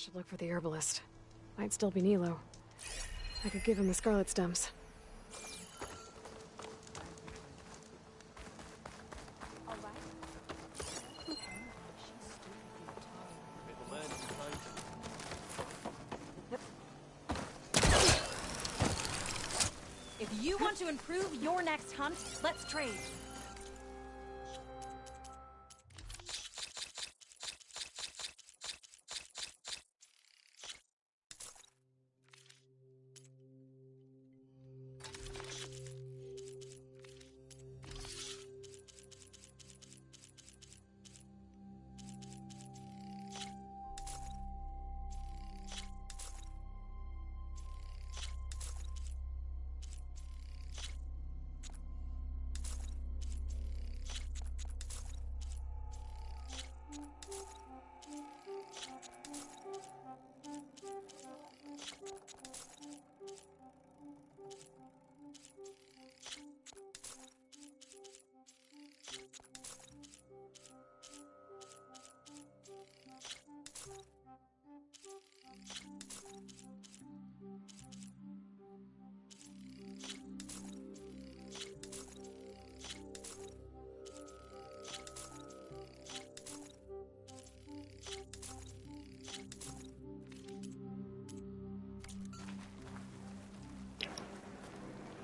Should look for the herbalist. Might still be Nilo. I could give him the scarlet stems. If you want to improve your next hunt, let's trade.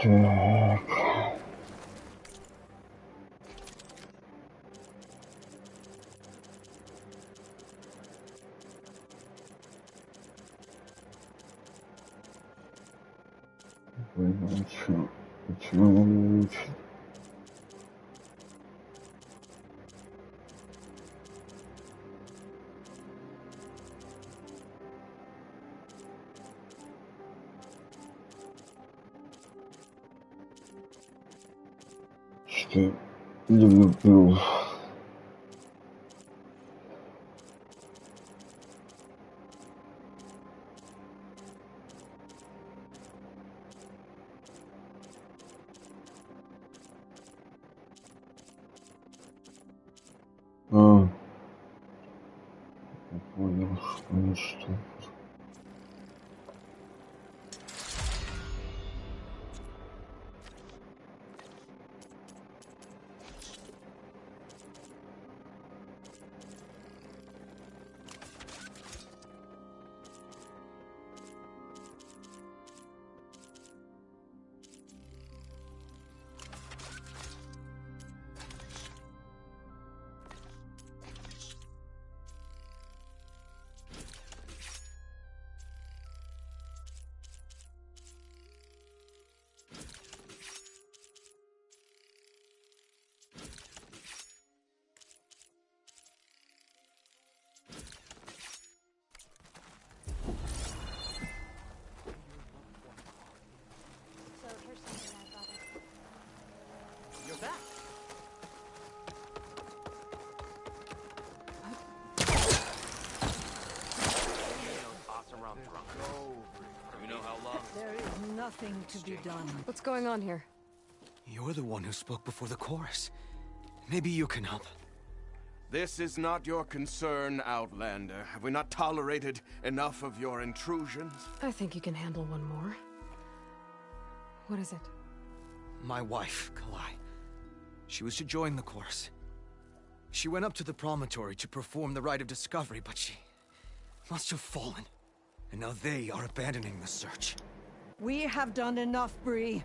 Так. Почему не учат? Что люблю. Я понял, что. Nothing to be done. What's going on here? You're the one who spoke before the chorus. Maybe you can help. This is not your concern, Outlander. Have we not tolerated enough of your intrusions? I think you can handle one more. What is it? My wife, Kalai. She was to join the chorus. She went up to the promontory to perform the rite of discovery, but she must have fallen. And now they are abandoning the search. We have done enough, Bree.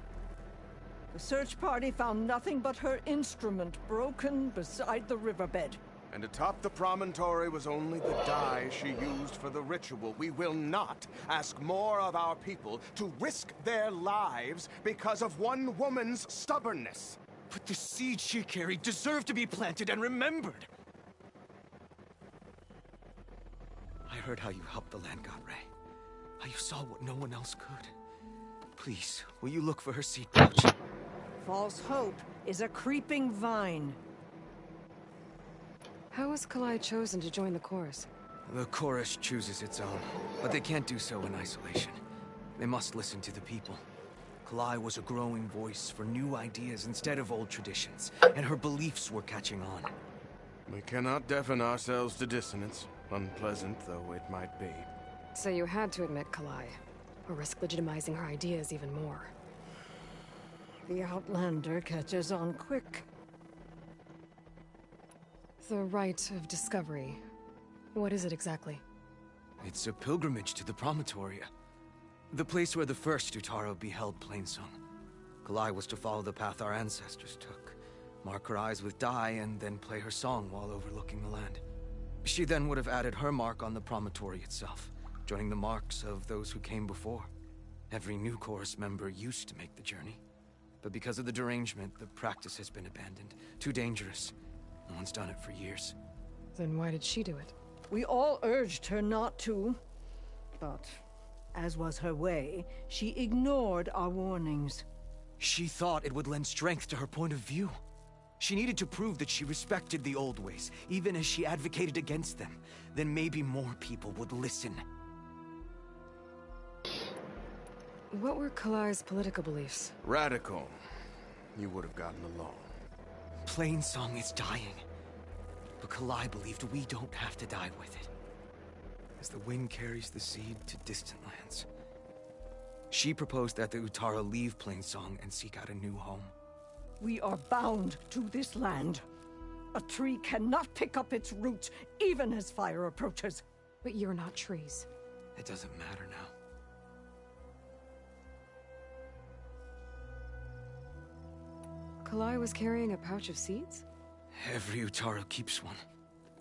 The search party found nothing but her instrument broken beside the riverbed. And atop the promontory was only the dye she used for the ritual. We will not ask more of our people to risk their lives because of one woman's stubbornness. But the seed she carried deserved to be planted and remembered. I heard how you helped the land god Ray. How you saw what no one else could. Please, will you look for her seed pouch? False hope is a creeping vine. How was Kalai chosen to join the chorus? The chorus chooses its own, but they can't do so in isolation. They must listen to the people. Kalai was a growing voice for new ideas instead of old traditions, and her beliefs were catching on. We cannot deafen ourselves to dissonance, unpleasant though it might be. So you had to admit Kalai, or risk legitimizing her ideas even more. The Outlander catches on quick. The rite of discovery. What is it exactly? It's a pilgrimage to the Promontory. The place where the first Utaro beheld Plainsong. Kalai was to follow the path our ancestors took. Mark her eyes with dye and then play her song while overlooking the land. She then would have added her mark on the promontory itself, joining the marks of those who came before. Every new chorus member used to make the journey. But because of the derangement, the practice has been abandoned. Too dangerous. No one's done it for years. Then why did she do it? We all urged her not to, but as was her way, she ignored our warnings. She thought it would lend strength to her point of view. She needed to prove that she respected the old ways, even as she advocated against them. Then maybe more people would listen. What were Kalai's political beliefs? Radical. You would have gotten along. Plainsong is dying. But Kalai believed we don't have to die with it. As the wind carries the seed to distant lands. She proposed that the Utara leave Plainsong and seek out a new home. We are bound to this land. A tree cannot pick up its roots, even as fire approaches. But you're not trees. It doesn't matter now. Kalai was carrying a pouch of seeds? Every Utaro keeps one.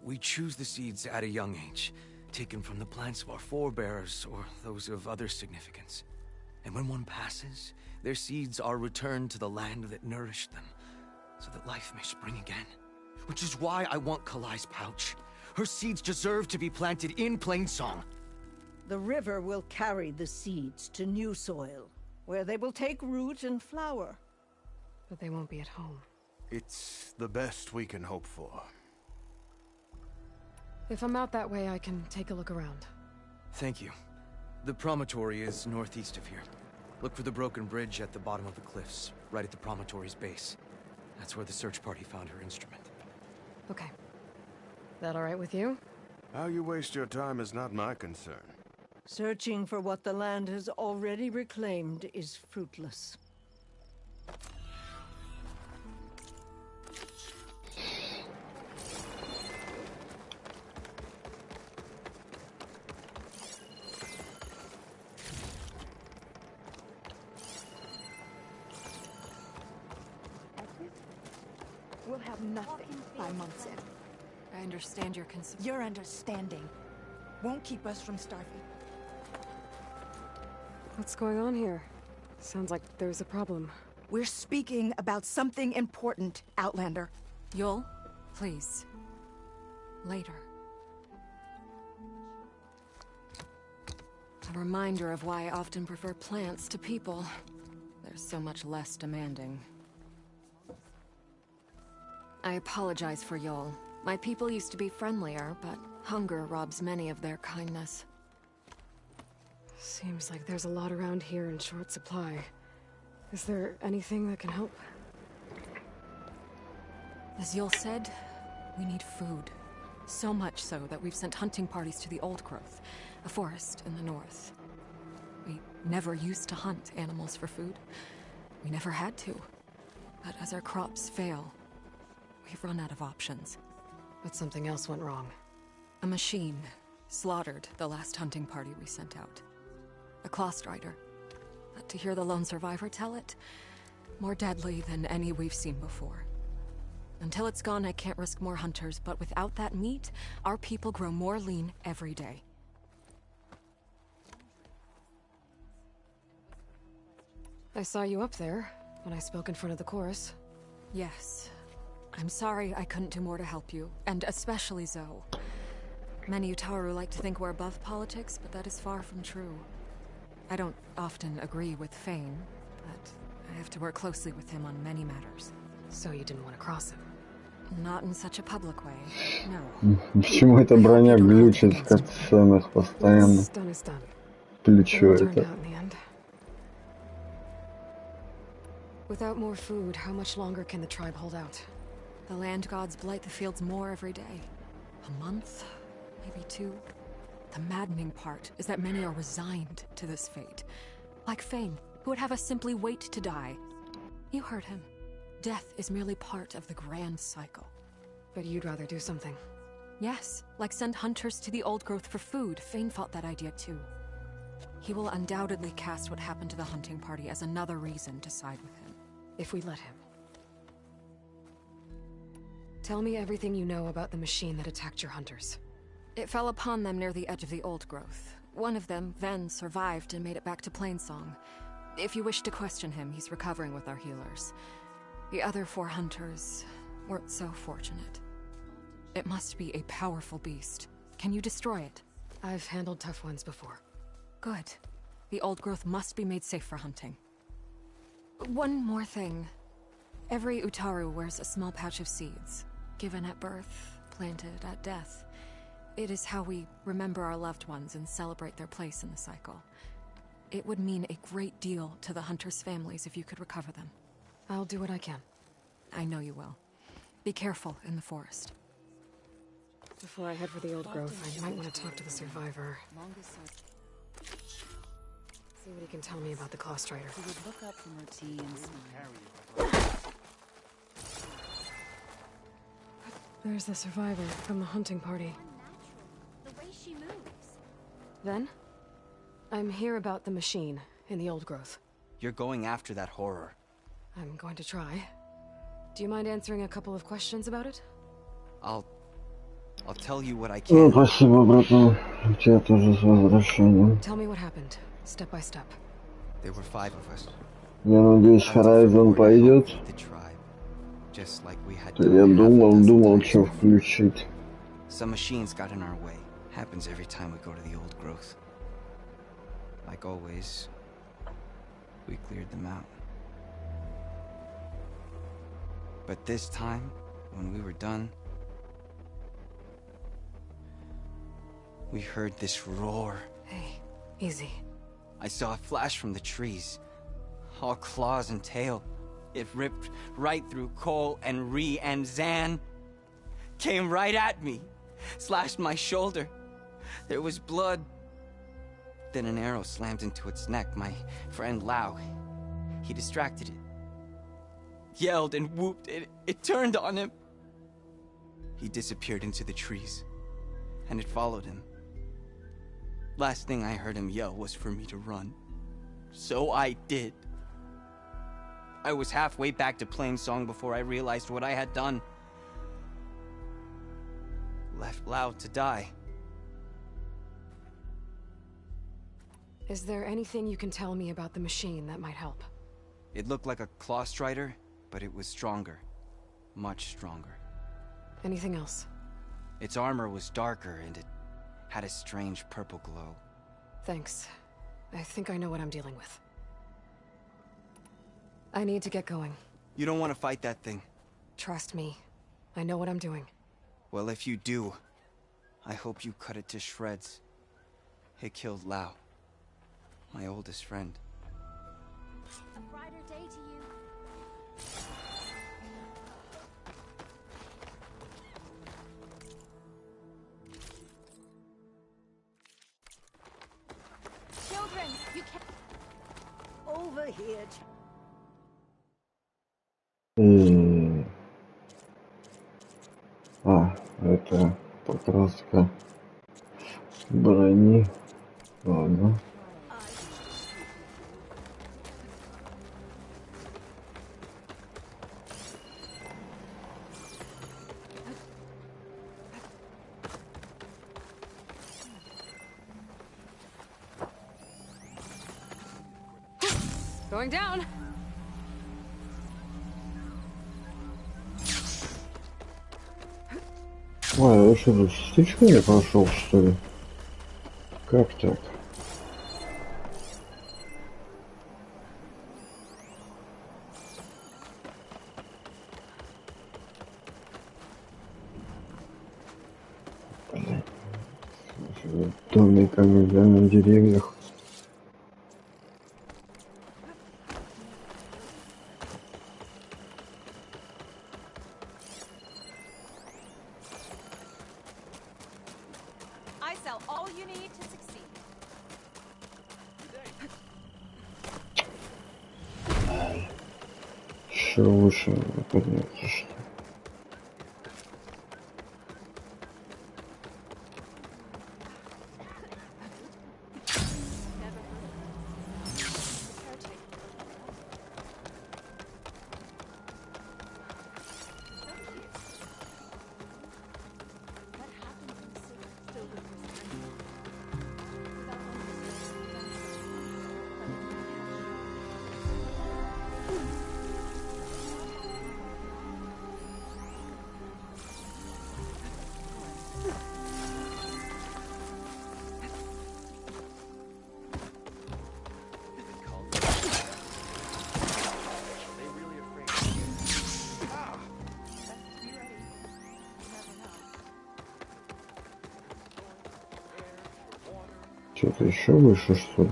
We choose the seeds at a young age, taken from the plants of our forebears or those of other significance. And when one passes, their seeds are returned to the land that nourished them, so that life may spring again. Which is why I want Kalai's pouch. Her seeds deserve to be planted in Plainsong. The river will carry the seeds to new soil, where they will take root and flower. But they won't be at home. It's the best we can hope for. If I'm out that way, I can take a look around. Thank you. The promontory is northeast of here. Look for the broken bridge at the bottom of the cliffs, right at the promontory's base. That's where the search party found her instrument. Okay. That all right with you? How you waste your time is not my concern. Searching for what the land has already reclaimed is fruitless. We'll have nothing by month's end. I understand your concern. Your understanding won't keep us from starving. What's going on here? Sounds like there's a problem. We're speaking about something important, Outlander. Yul, please. Later. A reminder of why I often prefer plants to people. They're so much less demanding. I apologize for Yul. My people used to be friendlier, but hunger robs many of their kindness. Seems like there's a lot around here in short supply. Is there anything that can help? As Yul said, we need food. So much so that we've sent hunting parties to the Old Growth, a forest in the north. We never used to hunt animals for food. We never had to. But as our crops fail, we've run out of options. But something else went wrong. A machine slaughtered the last hunting party we sent out. A Clostrider. But to hear the lone survivor tell it, more deadly than any we've seen before. Until it's gone, I can't risk more hunters, but without that meat, our people grow more lean every day. I saw you up there when I spoke in front of the chorus. Yes. I'm sorry I couldn't do more to help you, and especially Zoe. Many Utaru like to think we're above politics, but that is far from true. I don't often agree with Fane, but I have to work closely with him on many matters. So you didn't want to cross him? Not in such a public way, no. Почему эта броня глючит в катсценах постоянно? Плечо это. Without more food, how much longer can the tribe hold out? The land gods blight the fields more every day. A month? Maybe 2? the maddening part is that many are resigned to this fate. Like Fane, who would have us simply wait to die. You heard him. Death is merely part of the grand cycle. But you'd rather do something. Yes, like send hunters to the old growth for food. Fane fought that idea too. He will undoubtedly cast what happened to the hunting party as another reason to side with him. If we let him. Tell me everything you know about the machine that attacked your hunters. It fell upon them near the edge of the old growth. One of them, Ven, survived and made it back to Plainsong. If you wish to question him, he's recovering with our healers. The other 4 hunters weren't so fortunate. It must be a powerful beast. Can you destroy it? I've handled tough ones before. Good. The old growth must be made safe for hunting. One more thing. Every Utaru wears a small pouch of seeds, given at birth, planted at death. It is how we remember our loved ones and celebrate their place in the cycle. It would mean a great deal to the hunters' families if you could recover them. I'll do what I can. I know you will. Be careful in the forest. Before I head for the old growth, I might want to talk to the survivor. See what he can tell me about the Claw Strider. He would look up from her tea and smile. There's the survivor from the hunting party. The way she moves. Then? I'm here about the machine in the old growth. You're going after that horror. I'm going to try. Do you mind answering a couple of questions about it? I'll tell you what I Ну, can. спасибо, братан. У тебя тоже с возвращением. Tell me what happened, step by step. There were 5 of us. Я надеюсь, Horizon пойдет. The tribe, just like we had Я done half a dozen думал, times что before. включить. Some machines got in our way. Happens every time we go to the old growth. Like always, we cleared them out. But this time, when we were done, we heard this roar. Hey, easy. I saw a flash from the trees, all claws and tail. It ripped right through Cole and Ree, and Zan came right at me, slashed my shoulder. There was blood. Then an arrow slammed into its neck. My friend Lau, he distracted it. Yelled and whooped. It turned on him. He disappeared into the trees, and it followed him. Last thing I heard him yell was for me to run. So I did. I was halfway back to Plainsong before I realized what I had done. Left Lau to die. Is there anything you can tell me about the machine that might help? It looked like a claw strider, but it was stronger. Much stronger. Anything else? Its armor was darker, and it had a strange purple glow. Thanks. I think I know what I'm dealing with. I need to get going. You don't want to fight that thing. Trust me. I know what I'm doing. Well, if you do, I hope you cut it to shreds. It killed Lau, my oldest friend. A brighter day to you. Children, you can't. Over here. Это покраска брони. Ладно. Going down! Ой, я что, тут стычку не прошел, что ли? Как так? Блин. Домиками, да, на деревьях. I sell all all you need to succeed. Еще выше подняться, что ли? Что-то еще выше, что ли?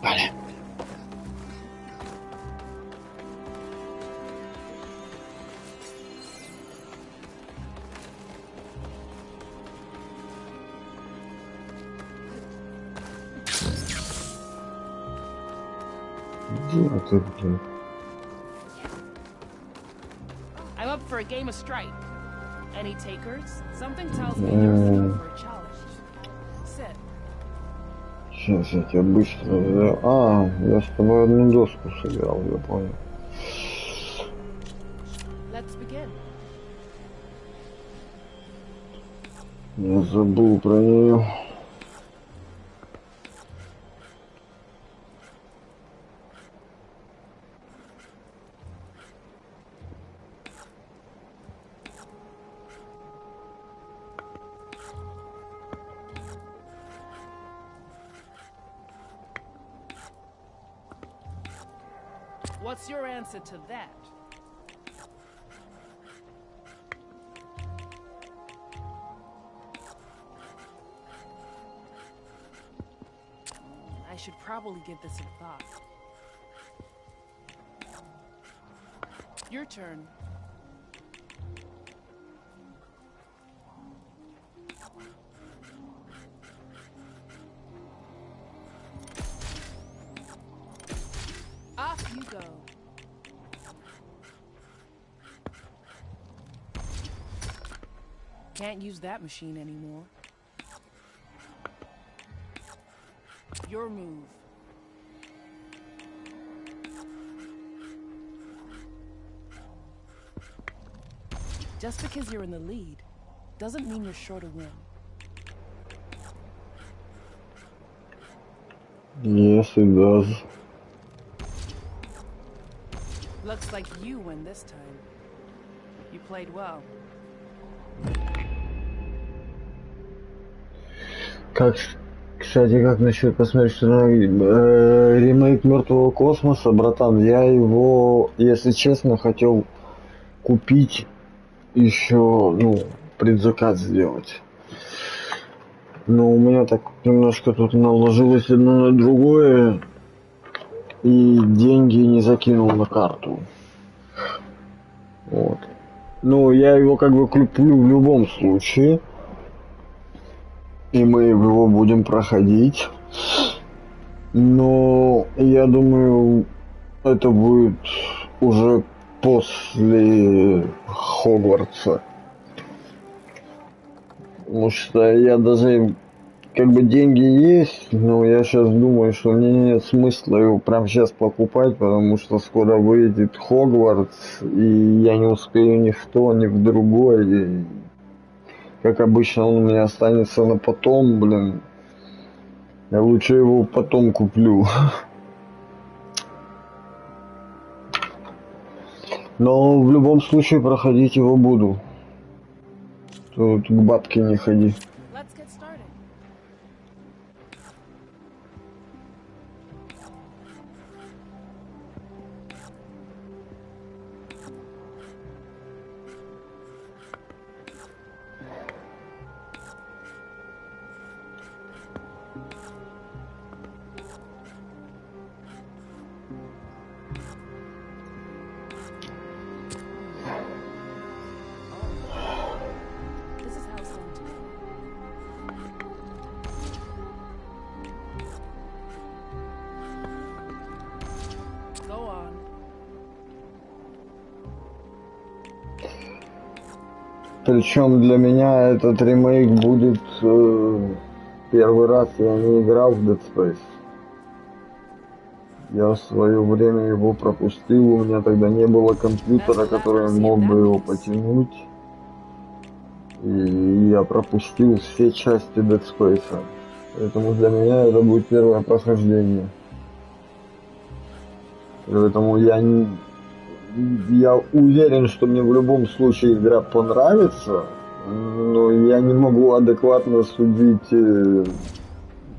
Блин. Где ты, блин? I'm up for a game of strike. Any takers? Something tells me you're looking for a challenge. Sit. Сейчас я тебя быстро... А, я с тобой одну доску сыграл, я понял. Let's begin. Я забыл про нее. What's your answer to that? I should probably give this a thought. Your turn. Off you go. Can't use that machine anymore. Your move. Just because you're in the lead doesn't mean you're sure to win. Yes, it does. Looks like you win this time. You played well. Как, кстати, как насчет посмотреть, что ремейк Мертвого космоса, братан, я его, если честно, хотел купить еще, ну, предзаказ сделать. Но у меня так немножко тут наложилось одно на другое, и деньги не закинул на карту. Вот. Ну, я его как бы куплю в любом случае. И мы его будем проходить. Но я думаю, это будет уже после Хогвартса. Потому что я даже, как бы деньги есть, но я сейчас думаю, что мне нет смысла его прямо сейчас покупать, потому что скоро выйдет Хогвартс, и я не успею ни в то, ни в другое. И, как обычно, он у меня останется на потом, блин. Я лучше его потом куплю. Но в любом случае проходить его буду. Тут к бабке не ходи. Причем для меня этот ремейк будет первый раз я не играл в Dead Space. Я в свое время его пропустил, у меня тогда не было компьютера, который мог бы его потянуть. И я пропустил все части Dead Space. Поэтому для меня это будет первое прохождение. Поэтому я уверен, что мне в любом случае игра понравится, но я не могу адекватно судить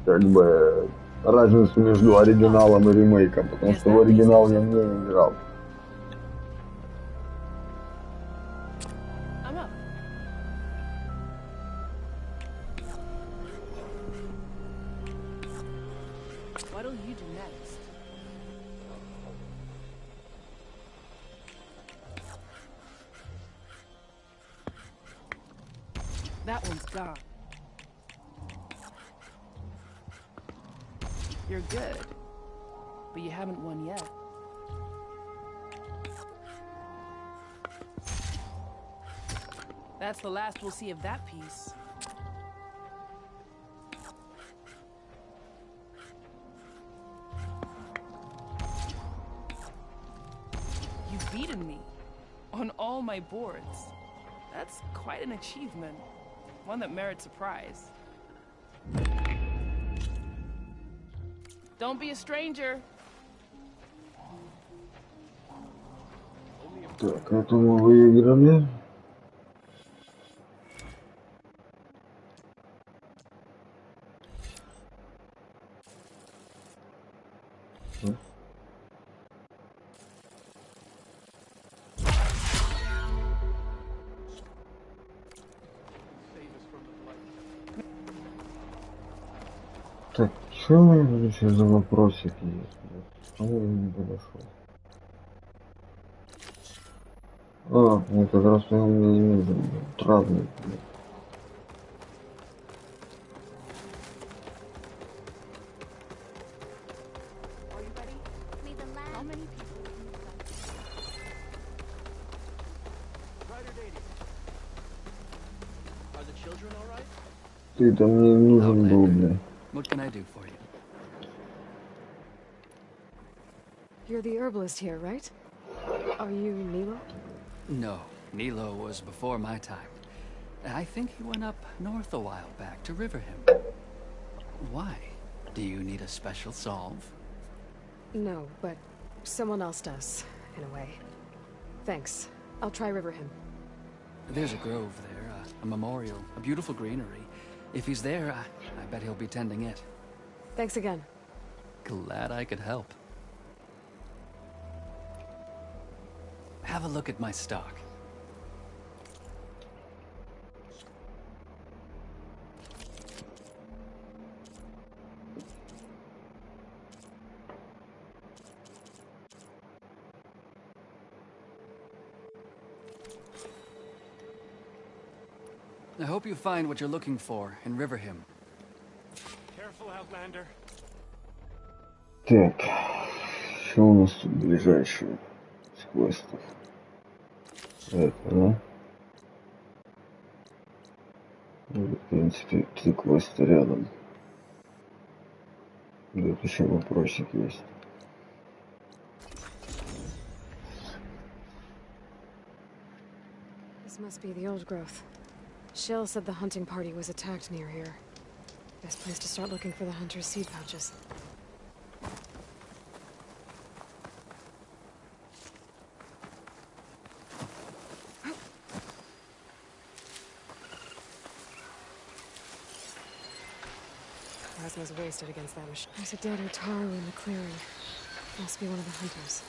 как бы разницу между оригиналом и ремейком, потому что в оригинал я не играл. That one's gone. You're good, but you haven't won yet. That's the last we'll see of that piece. You've beaten me on all my boards. That's quite an achievement. One that merits a prize. Don't be a stranger. Так, это мы выиграли. Так, что у меня сейчас за вопросик есть? Почему я не подошел? А, ну как раз он мне не нужен. Травник. Ты там мне нужен был, бля. What can I do for you? You're the herbalist here, right? Are you Nilo? No, Nilo was before my time. I think he went up north a while back to Riverhim. Why? Do you need a special salve? No, but someone else does, in a way. Thanks. I'll try Riverhim. There's a grove there, a memorial, a beautiful greenery. If he's there, I bet he'll be tending it. Thanks again. Glad I could help. Have a look at my stock. I hope you find what you're looking for in Riverhim. Careful, Outlander. Так, что у нас тут ближайшее с квестов? Это, да? Ну, в принципе, 3 квеста рядом. Тут еще вопросик есть. This must be the old growth. Shell said the hunting party was attacked near here. Best place to start looking for the hunter's seed pouches. Plasma's wasted against that machine. There's a dead Otaru in the clearing. Must be one of the hunters.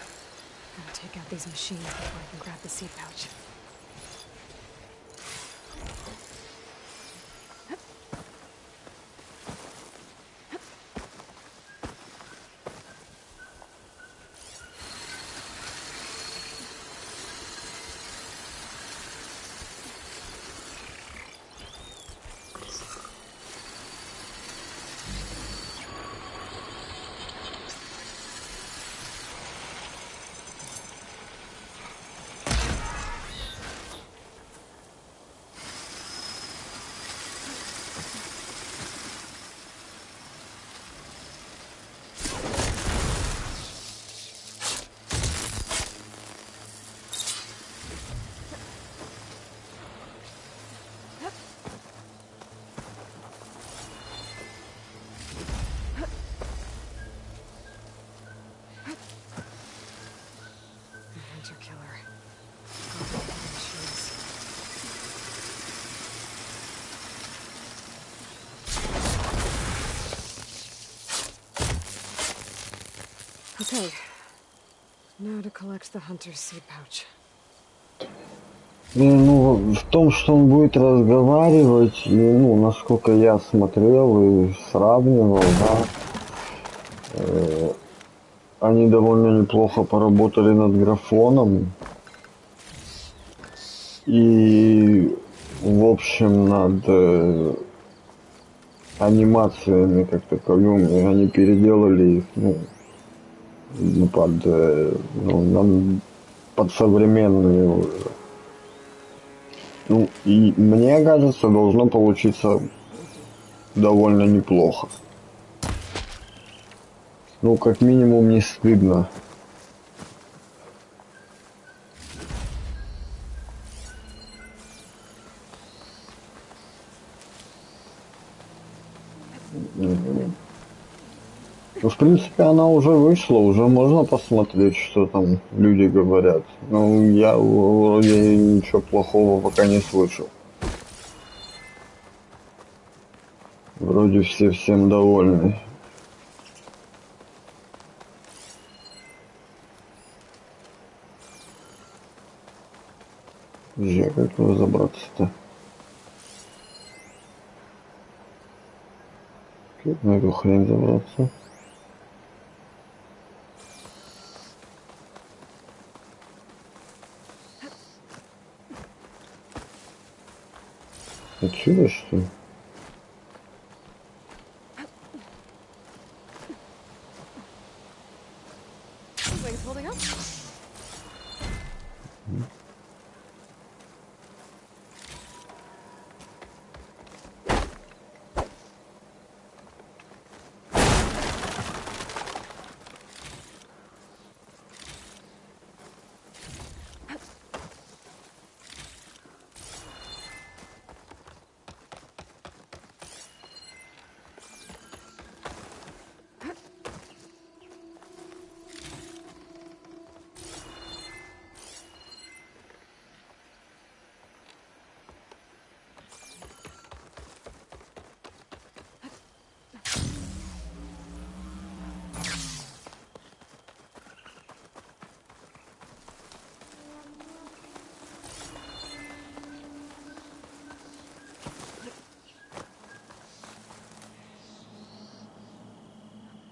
Gotta take out these machines before I can grab the seed pouch. Okay. Now to collect the hunter's seed pouch. Ну, в том, что он будет разговаривать, и, ну, насколько я смотрел и сравнивал, да, они довольно неплохо поработали над графоном и, в общем, над анимациями как таковыми. Они переделали их, ну, под современные уже. Ну, и мне кажется, должно получиться довольно неплохо. Ну, как минимум, не стыдно. Ну, в принципе, она уже вышла, уже можно посмотреть, что там люди говорят. Ну, я вроде ничего плохого пока не слышал. Вроде все всем довольны. Как разобраться-то? Как на эту хрень забраться? Отсюда, что ли? Wings holding up?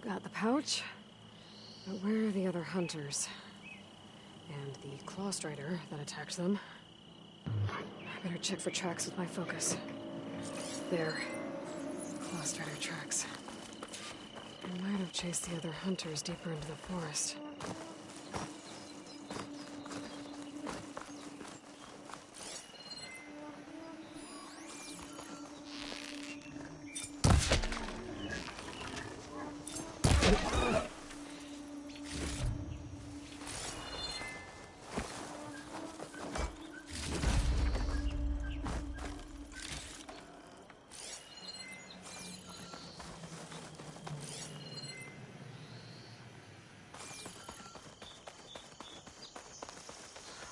Got the pouch, but where are the other hunters? And the claw strider that attacked them? I better check for tracks with my focus. There. Claw strider tracks. I might have chased the other hunters deeper into the forest.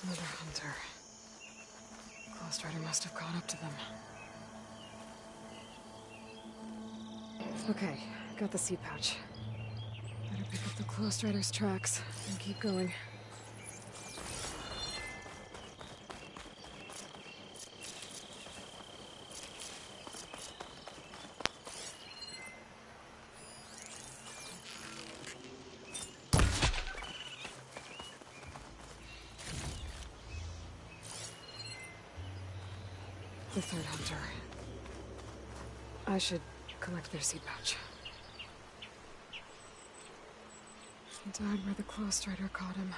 Another hunter. Claw strider must have caught up to them. Okay, got the seed pouch. Better pick up the claw strider's tracks and keep going. The third hunter. I should collect their seed pouch. He died where the claw strider caught him.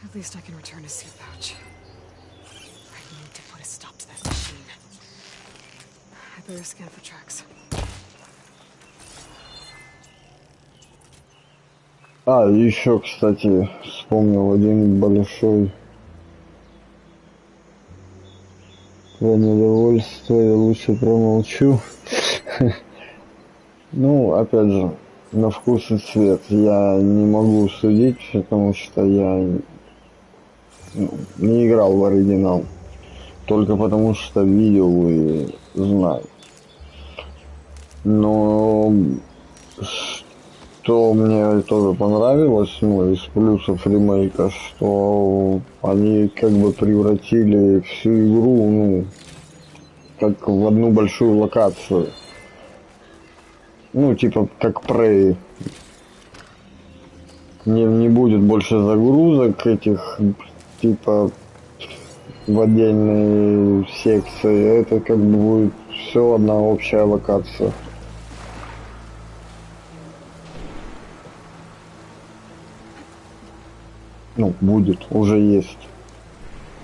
At least I can return his seed pouch. I need to put a stop to that machine. I better scan for tracks. А, еще, кстати, вспомнил один большой про недовольство, я лучше промолчу. Ну, опять же, на вкус и цвет я не могу судить, потому что я не играл в оригинал. Только потому что видел и знаю. Но что мне тоже понравилось, ну, из плюсов ремейка, что они как бы превратили всю игру, ну, как в одну большую локацию. Ну, типа, как Prey. Не будет больше загрузок этих, типа, в отдельные секции. Это как бы будет все одна общая локация. Ну, будет, уже есть.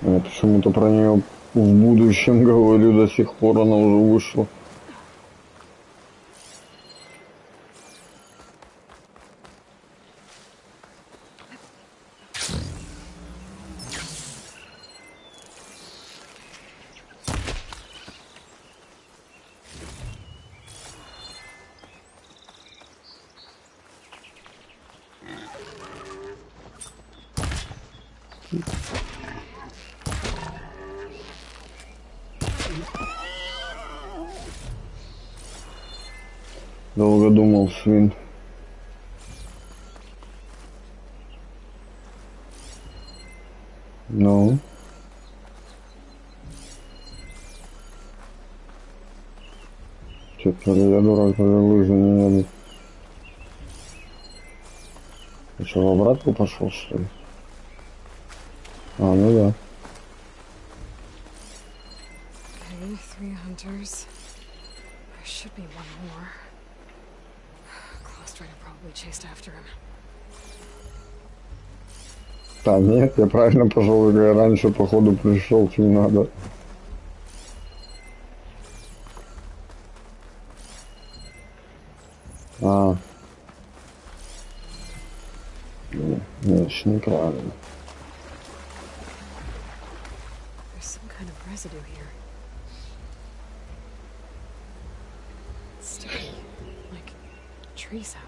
Я почему-то про нее в будущем говорю, до сих пор она уже вышла. Долго думал, свин. Ну? Что-то я дурак, уже лыжи не еду. Ты что, в обратку пошел, что ли? А, ну да. Okay, 3 hunters. There should be one more. Claw Strider probably chased after him. Да нет, я правильно пошел, я раньше походу пришел, что не надо. А. Нет, неправильно. There's some kind of residue here. It's sticky, like tree sap.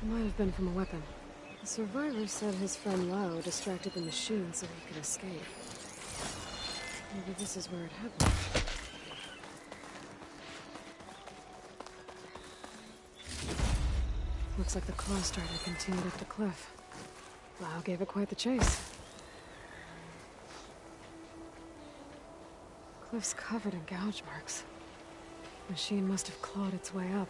It might have been from a weapon. The survivor said his friend Lao distracted the machine so he could escape. Maybe this is where it happened. Looks like the Claw Strider continued up the cliff. Lao gave it quite the chase. Cliff's covered in gouge marks. Machine must have clawed its way up.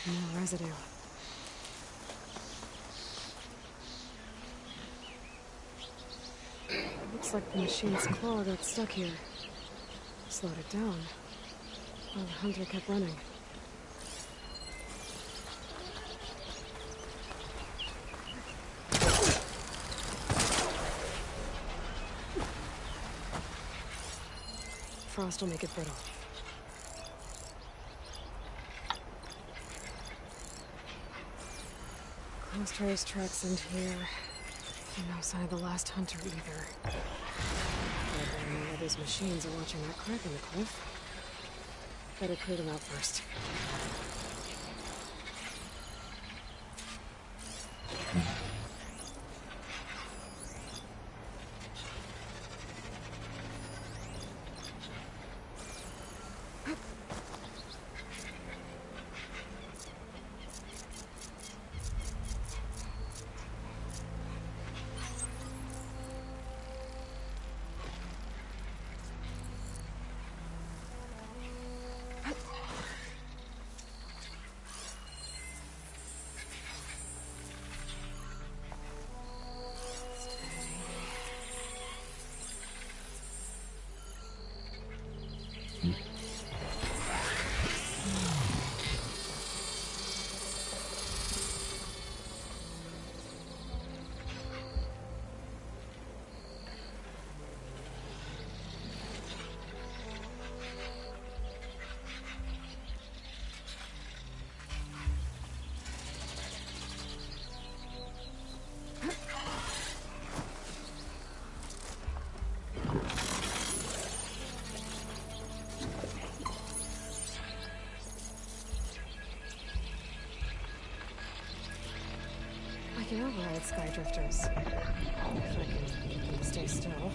More residue. Looks like the machine's claw got stuck here. Slowed it down. While the hunter kept running. Frost will make it brittle. Claw Strider's tracks end here. And no sign of the last hunter either. Whether any of these machines are watching that crack in the cliff. Better clear them out first. Alright, Skydrifters. If I can get them to stay still.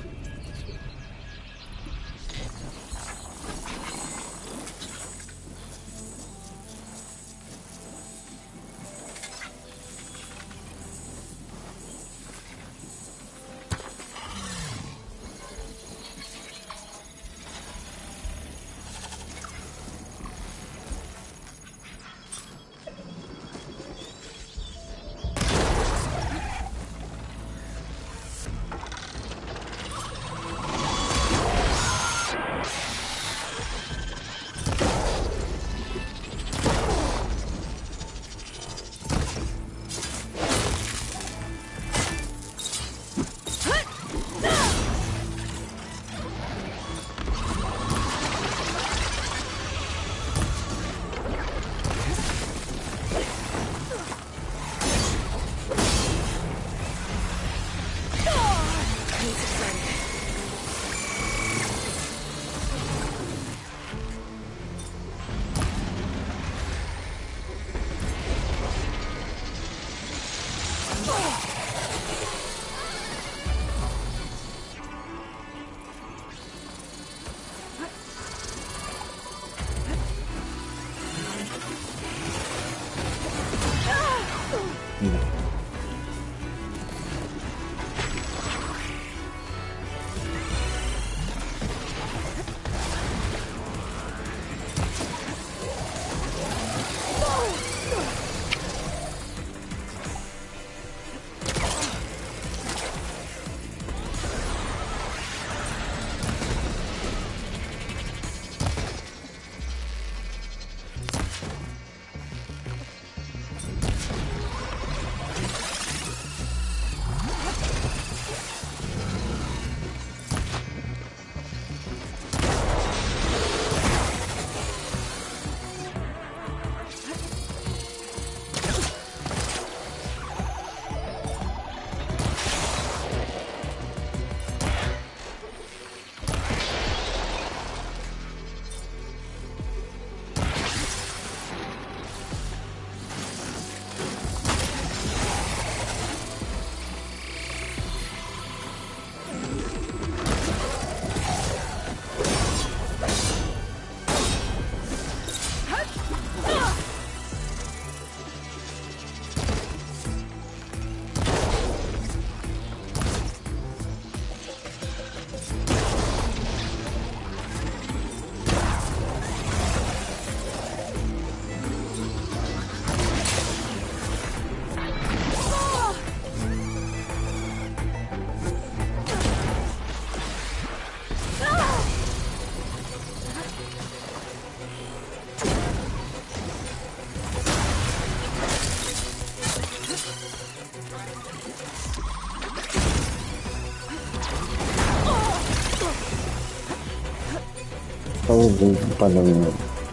Падали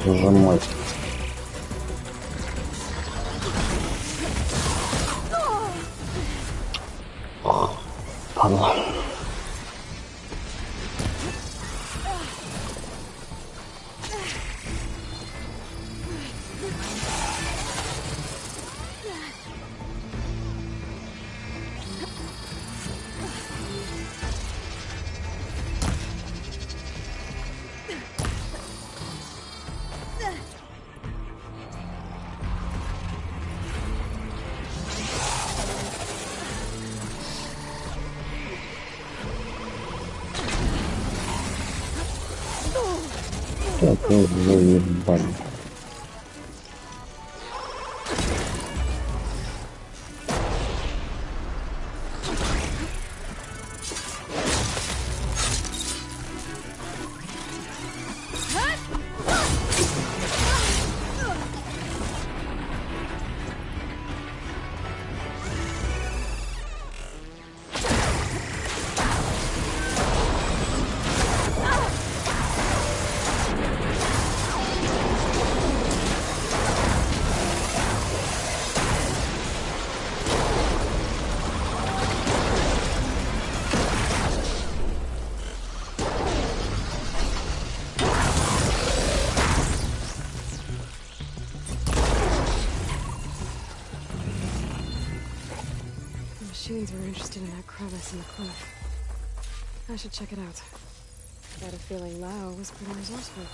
зажимать. Падла. Так, заебали. protected in that crevice in the cliff. I should check it out. I had a feeling Lao was pretty resourceful.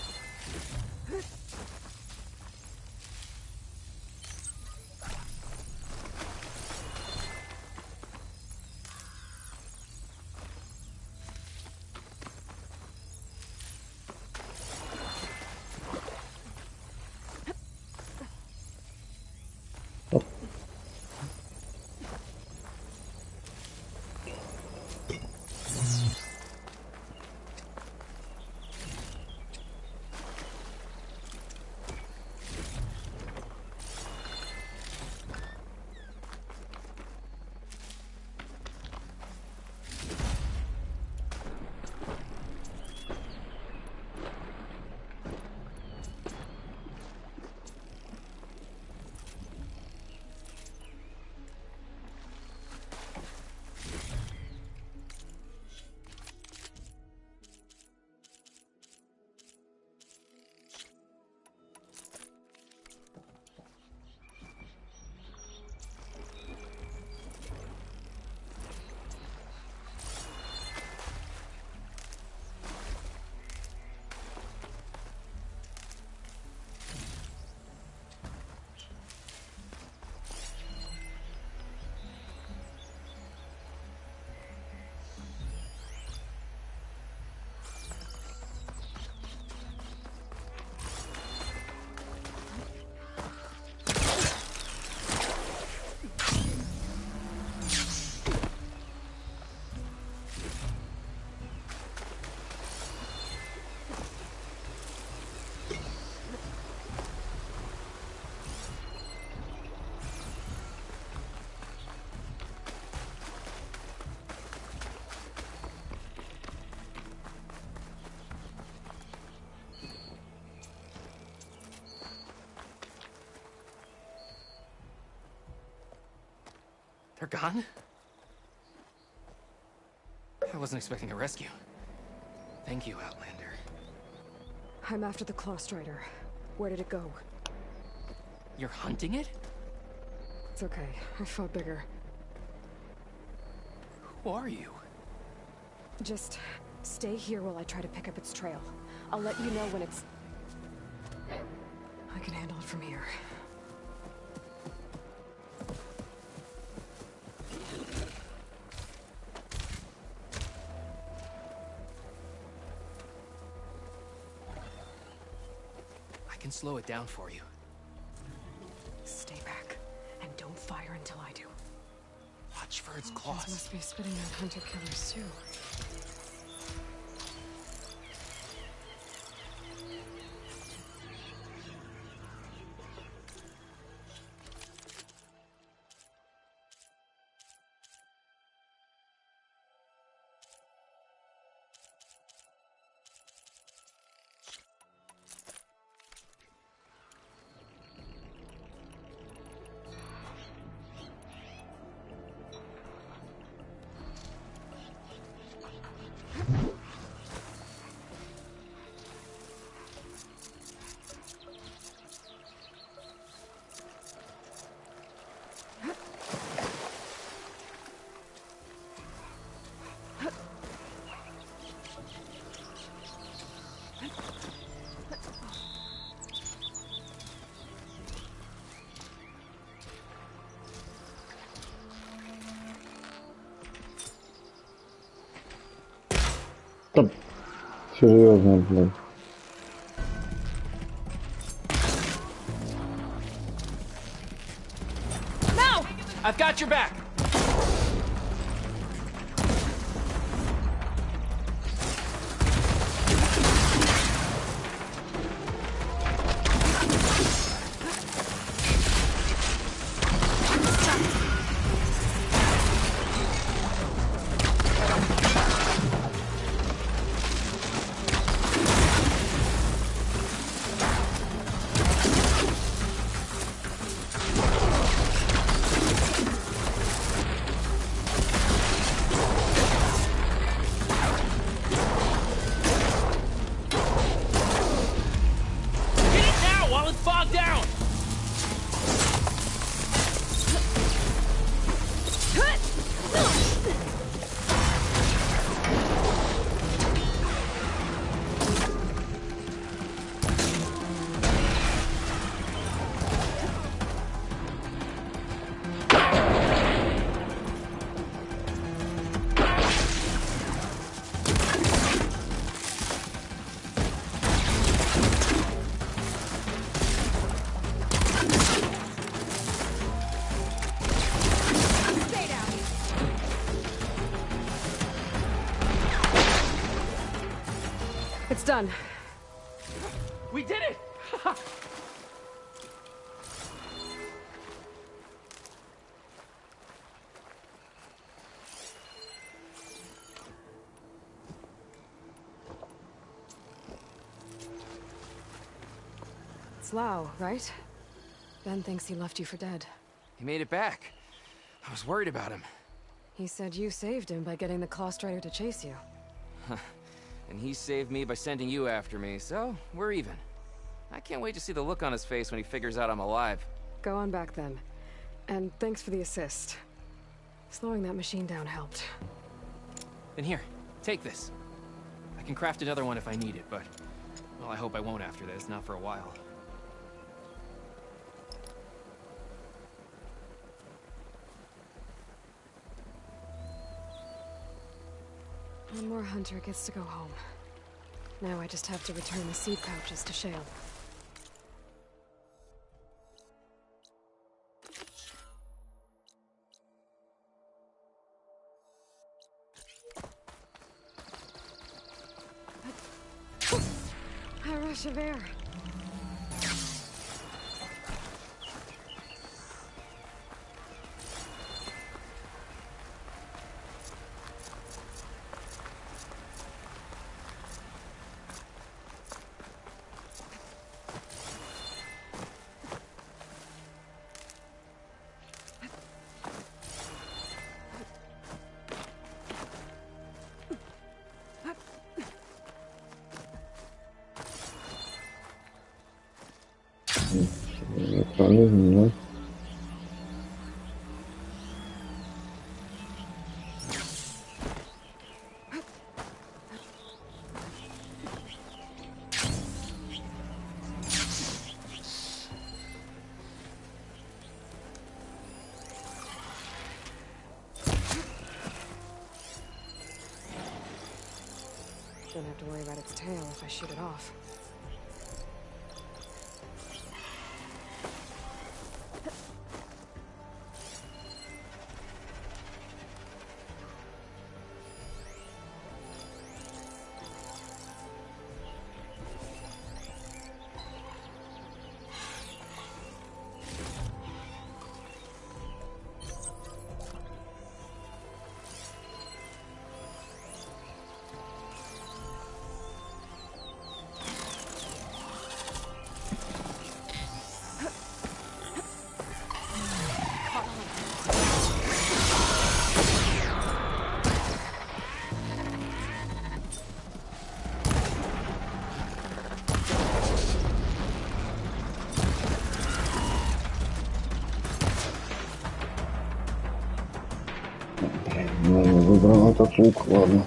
They're gone? I wasn't expecting a rescue. Thank you, Outlander. I'm after the Claw Strider. Where did it go? You're hunting it? It's okay. I fought bigger. Who are you? Just stay here while I try to pick up its trail. I'll let you know when it's... I can handle it from here. I can slow it down for you. Stay back, and don't fire until I do. Watch for its These claws. must be spitting out hunter-killers, too. Да, серьезно, блин. No! I've got your back. It's done. We did it! It's Lau, right? Ben thinks he left you for dead. He made it back. I was worried about him. He said you saved him by getting the Clawstrider to chase you. And he saved me by sending you after me, so we're even. I can't wait to see the look on his face when he figures out I'm alive. Go on back then. And thanks for the assist. Slowing that machine down helped. Then here, take this. I can craft another one if I need it, but... well, I hope I won't after this, not for a while. One more hunter gets to go home. Now I just have to return the seed pouches to Shale. A rush of air. Полезно, да? Don't have to worry about its tail if I shoot it off. Выбрал этот лук, ладно.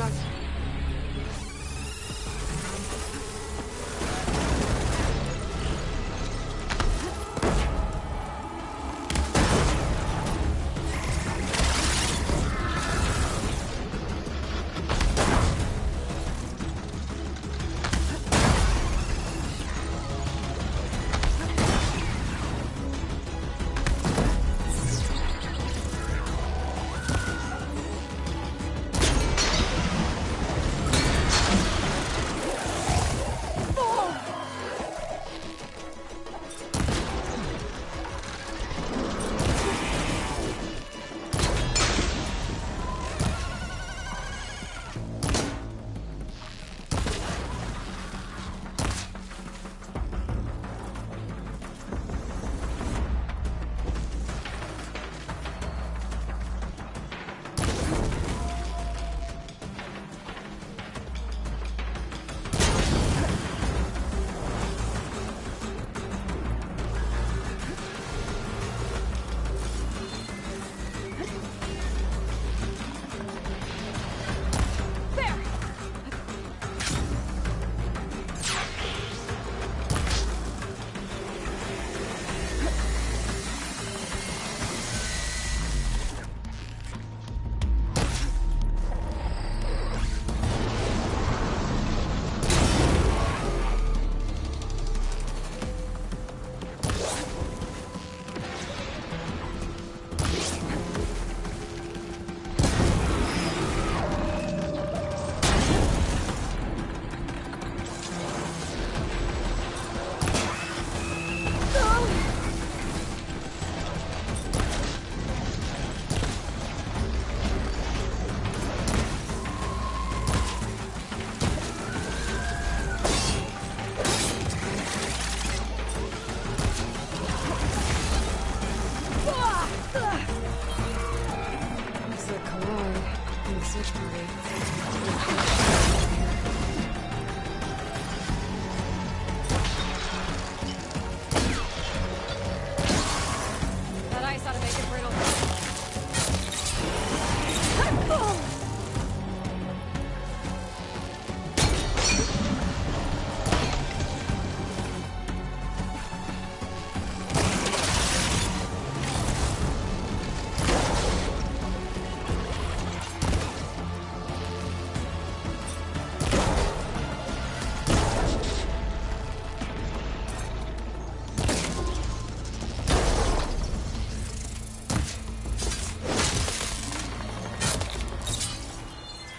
Max.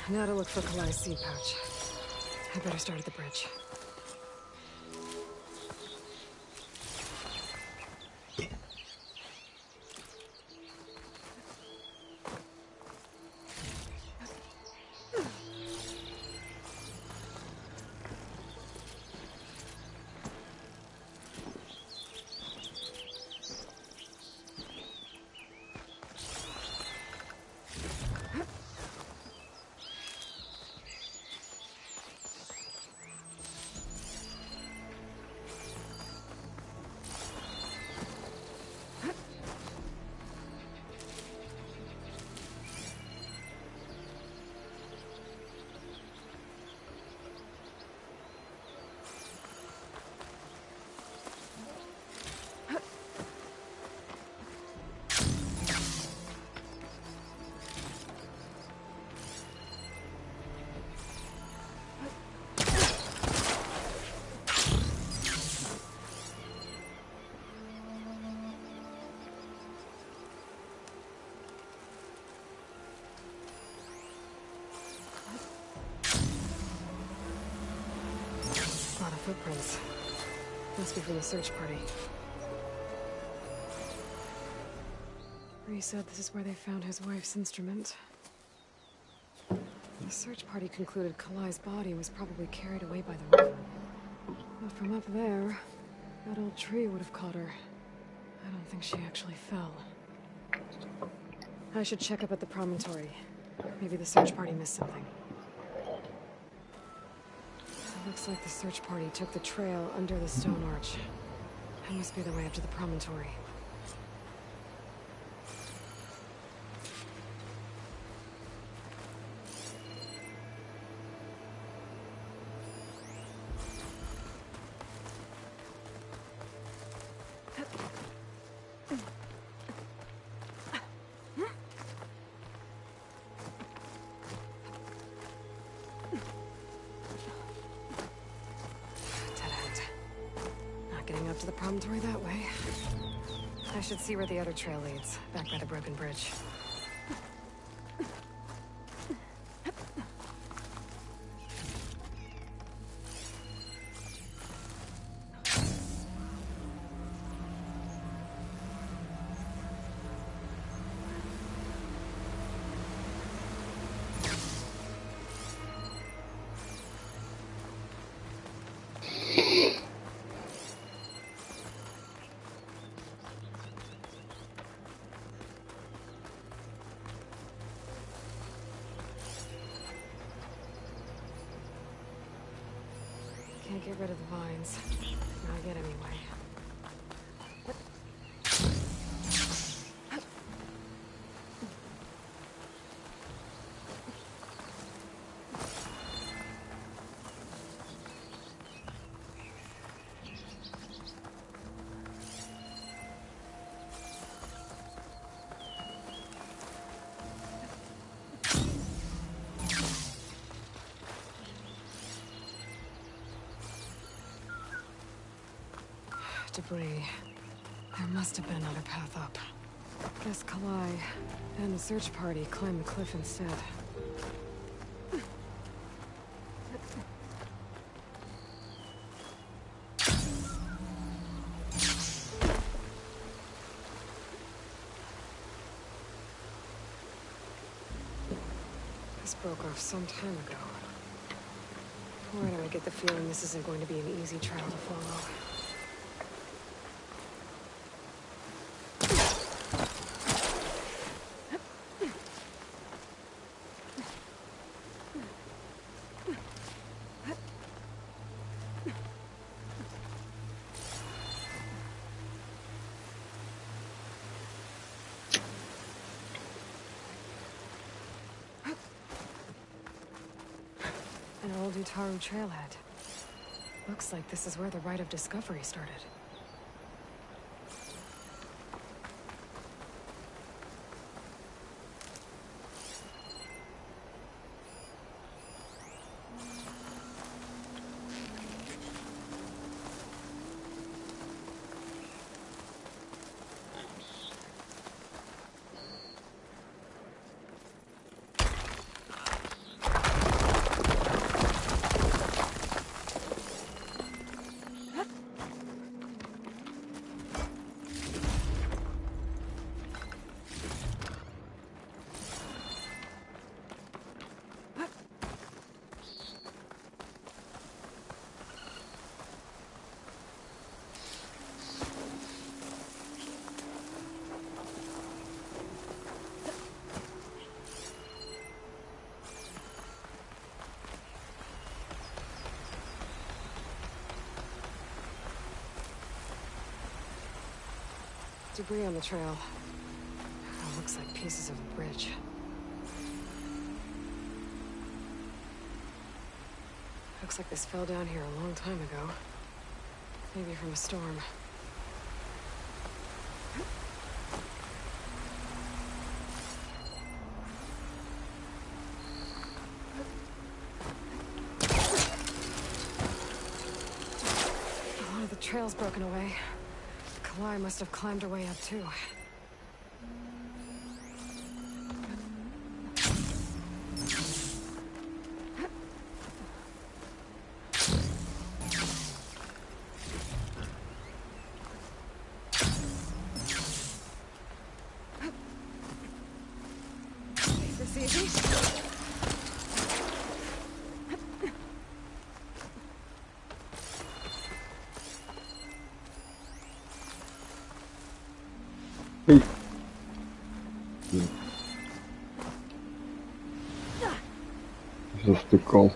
Now to look for Kalai's seed pouch. I better start at the bridge. Footprints. Must be from the search party. Bree said this is where they found his wife's instrument. The search party concluded Kalai's body was probably carried away by the river. But from up there, that old tree would have caught her. I don't think she actually fell. I should check up at the promontory. Maybe the search party missed something. Looks like the search party took the trail under the stone arch. That must be the way up to the promontory. through that way. I should see where the other trail leads, back by the broken bridge. Can't get rid of the vines. Not yet, anyway. Debris. There must have been another path up. Guess Kalai and the search party climbed the cliff instead. This broke off some time ago. Why do I get the feeling this isn't going to be an easy trail to follow? An old Utaru trailhead. Looks like this is where the Rite of Discovery started. Debris on the trail. Oh, looks like pieces of a bridge. Looks like this fell down here a long time ago. Maybe from a storm. A lot of the trail's broken away. Kalai must have climbed her way up, too. Is this easy? Застыкал.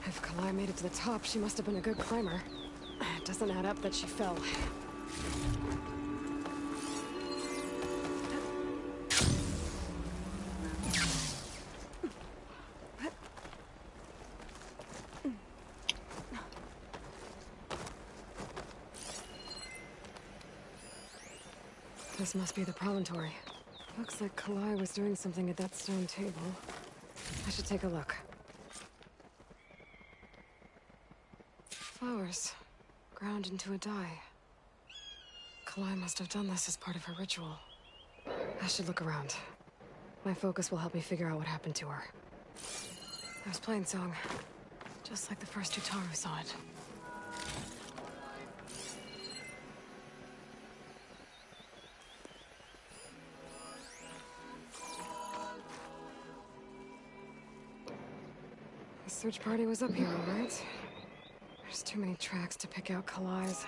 If Kalai made it to the top, she must have been a good climber. It doesn't add up that she fell. This must be the promontory. Looks like Kalai was doing something at that stone table. I should take a look. Flowers. Ground into a dye. Kalai must have done this as part of her ritual. I should look around. My focus will help me figure out what happened to her. There's Plainsong. Just like the first Utaru saw it. The search party was up here, all right? There's too many tracks to pick out Kalai's.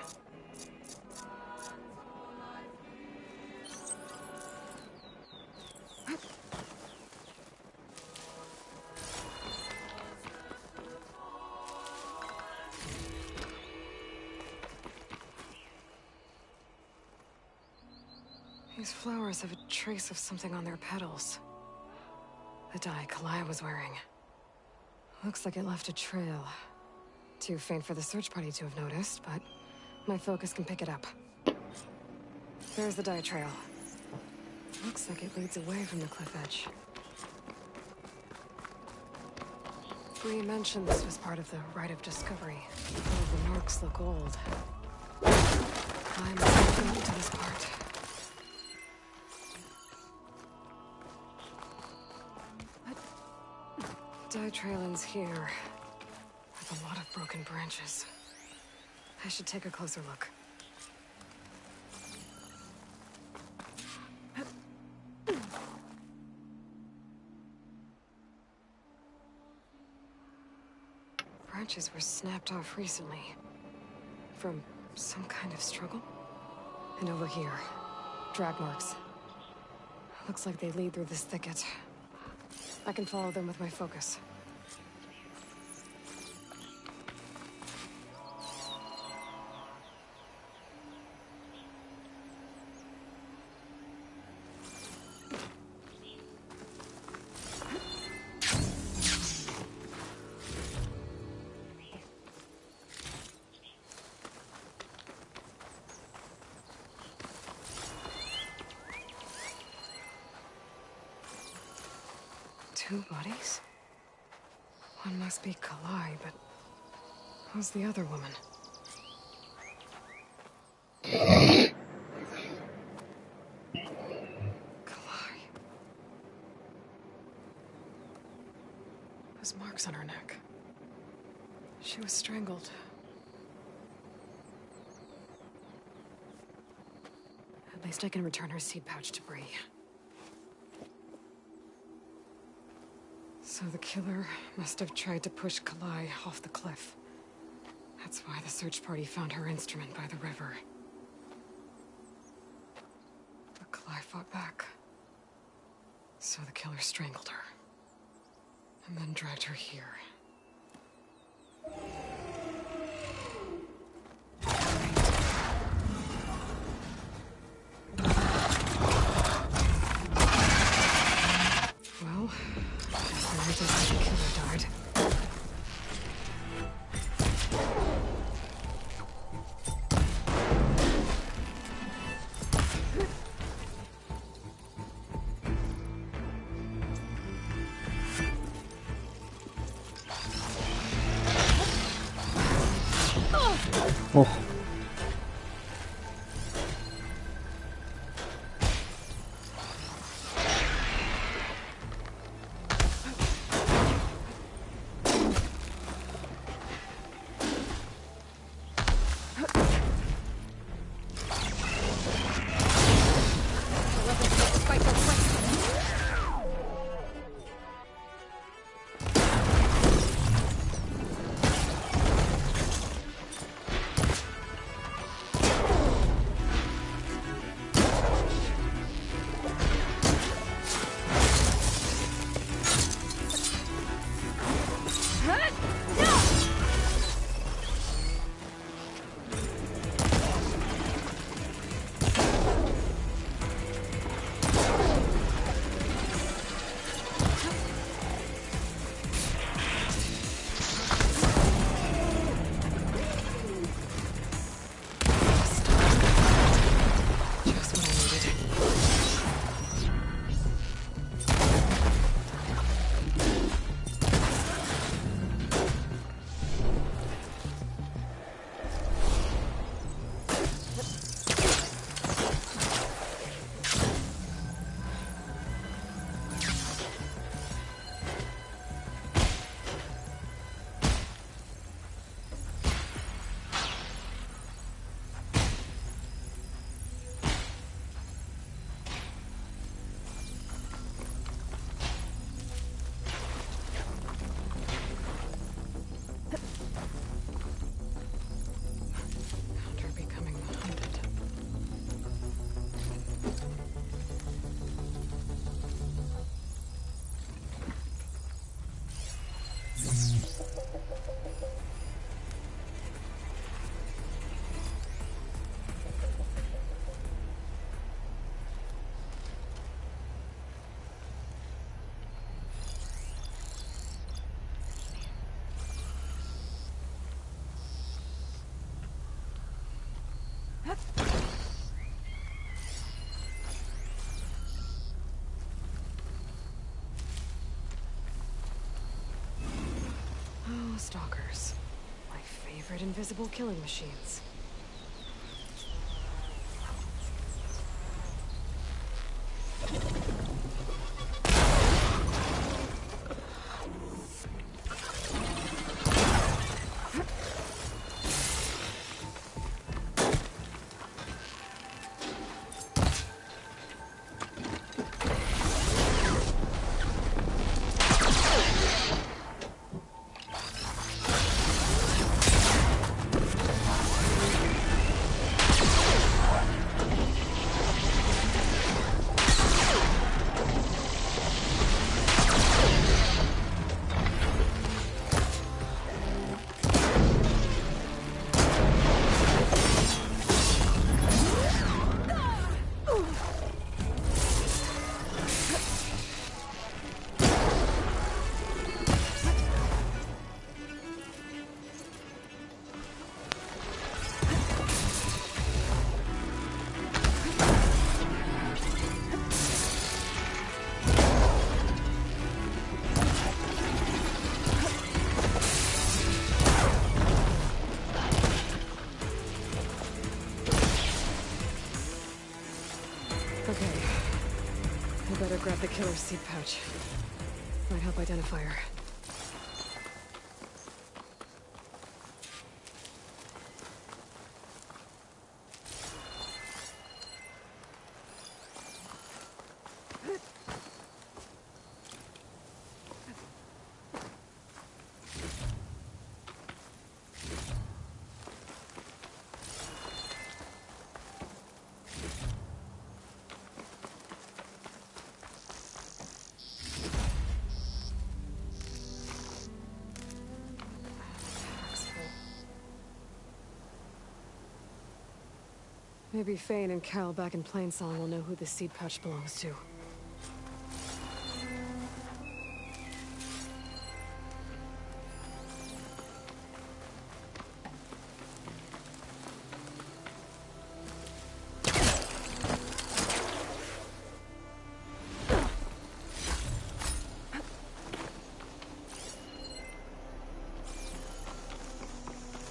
These flowers have a trace of something on their petals. The dye Kalai was wearing. Looks like it left a trail. Too faint for the search party to have noticed, but my focus can pick it up. There's the dye trail. Looks like it leads away from the cliff edge. Bree mentioned this was part of the rite of discovery. All the marks look old. I must have been to this part. Dye trail ends here, with a lot of broken branches. I should take a closer look. Branches were snapped off recently. From some kind of struggle. And over here, drag marks. Looks like they lead through this thicket. I can follow them with my focus. Two bodies? One must be Kalai, but who's the other woman? Kalai. Those marks on her neck. She was strangled. At least I can return her seed pouch to Bree. So the killer must have tried to push Kalai off the cliff. That's why the search party found her instrument by the river. But Kalai fought back. So the killer strangled her. And then dragged her here. Well, just as the killer died. Oh. stalkers. My favorite invisible killing machines. Grab the killer's seed pouch. Might help identify her. Maybe Fane and Carol back in Plainsong will know who the seed pouch belongs to.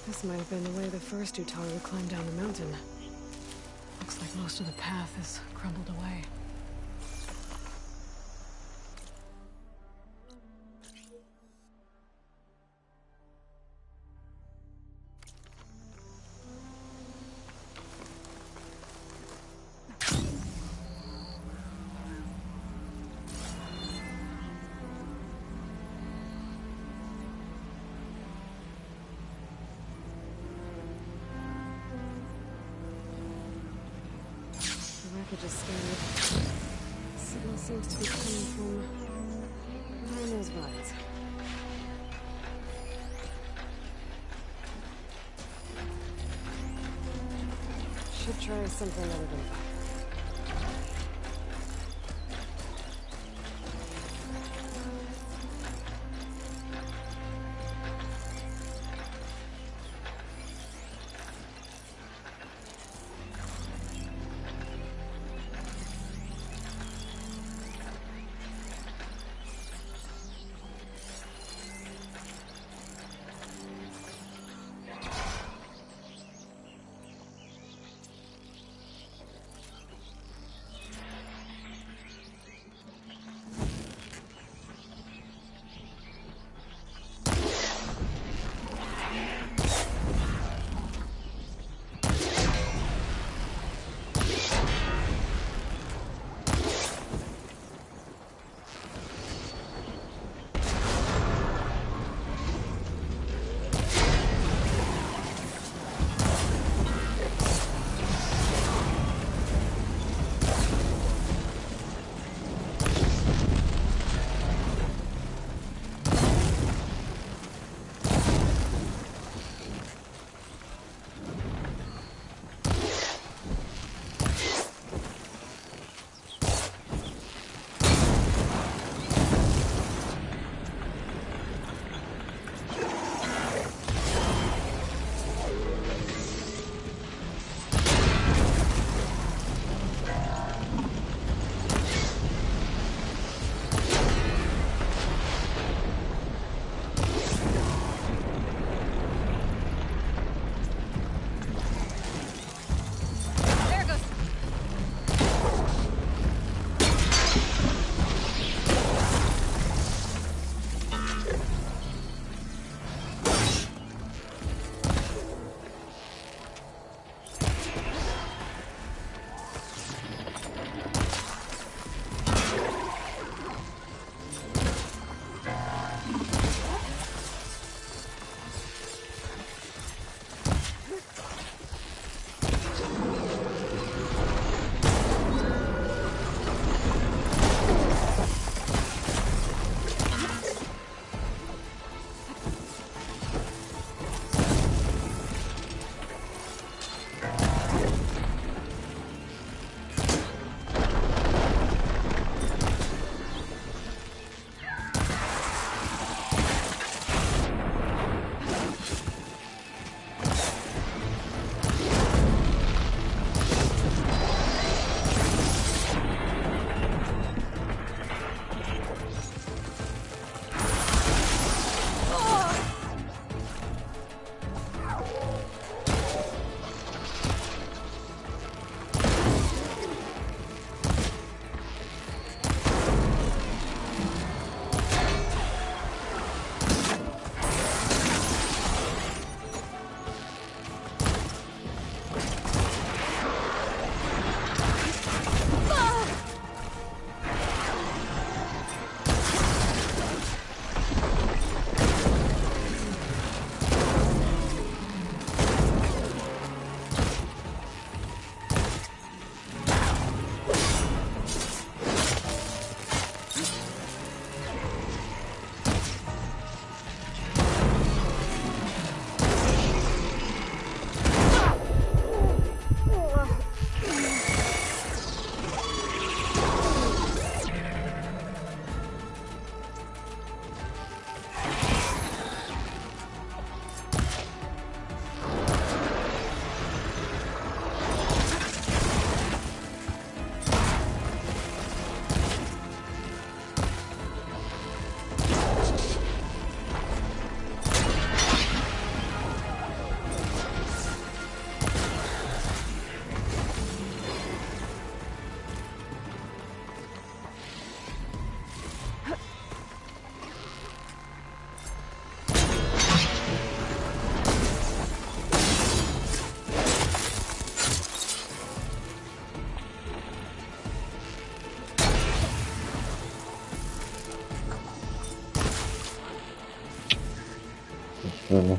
This might have been the way the first Utaru climbed down the mountain. Looks like most of the path has crumbled away. Just scattered. The signal seems to be coming from behind those vines. Should try something other than fire. Ага.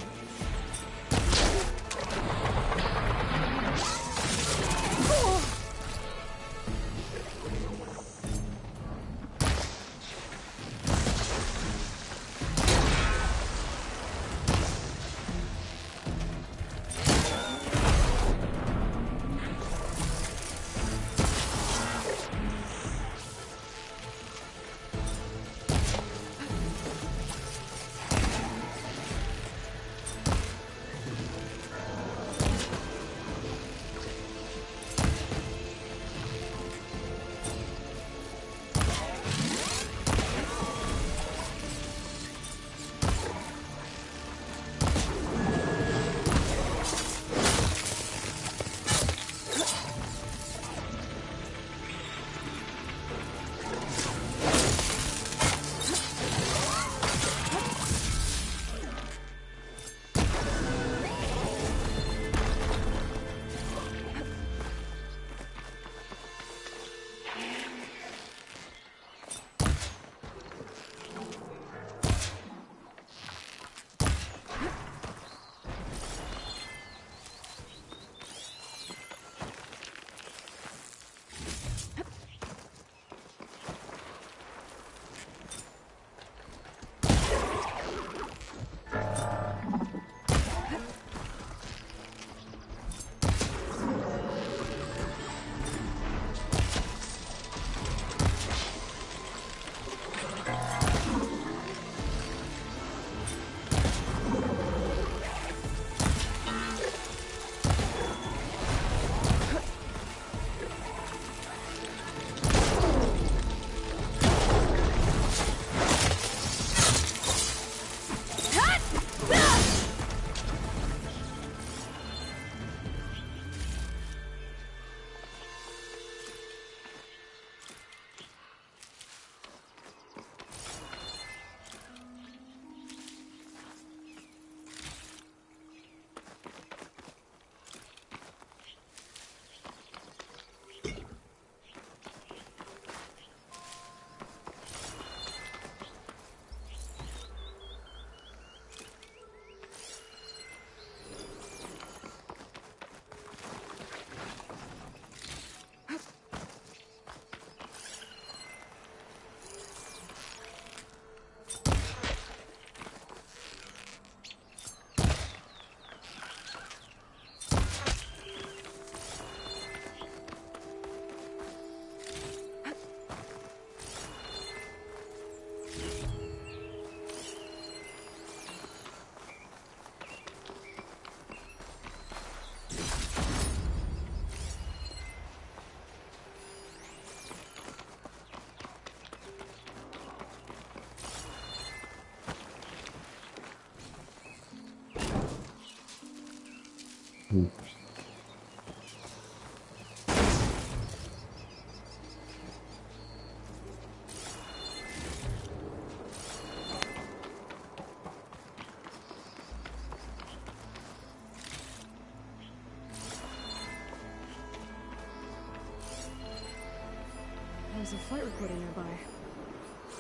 There's a flight recorder nearby.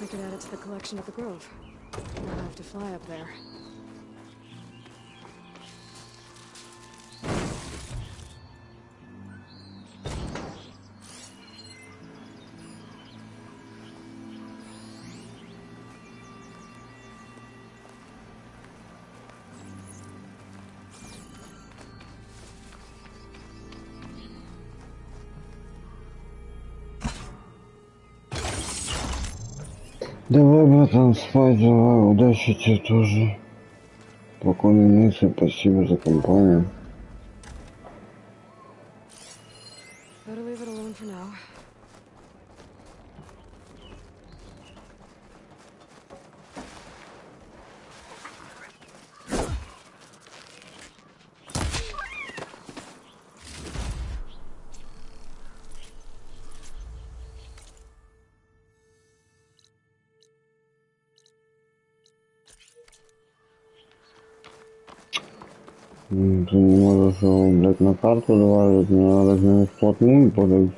I could add it to the collection at the Grove. I'll have to fly up there. Давай, братан, спать, давай, удачи тебе тоже. Спокойной ночи, спасибо за компанию. Better leave it alone for now. Ты не можешь его, блядь, на карту добавить, мне надо к нему вплотную подойти.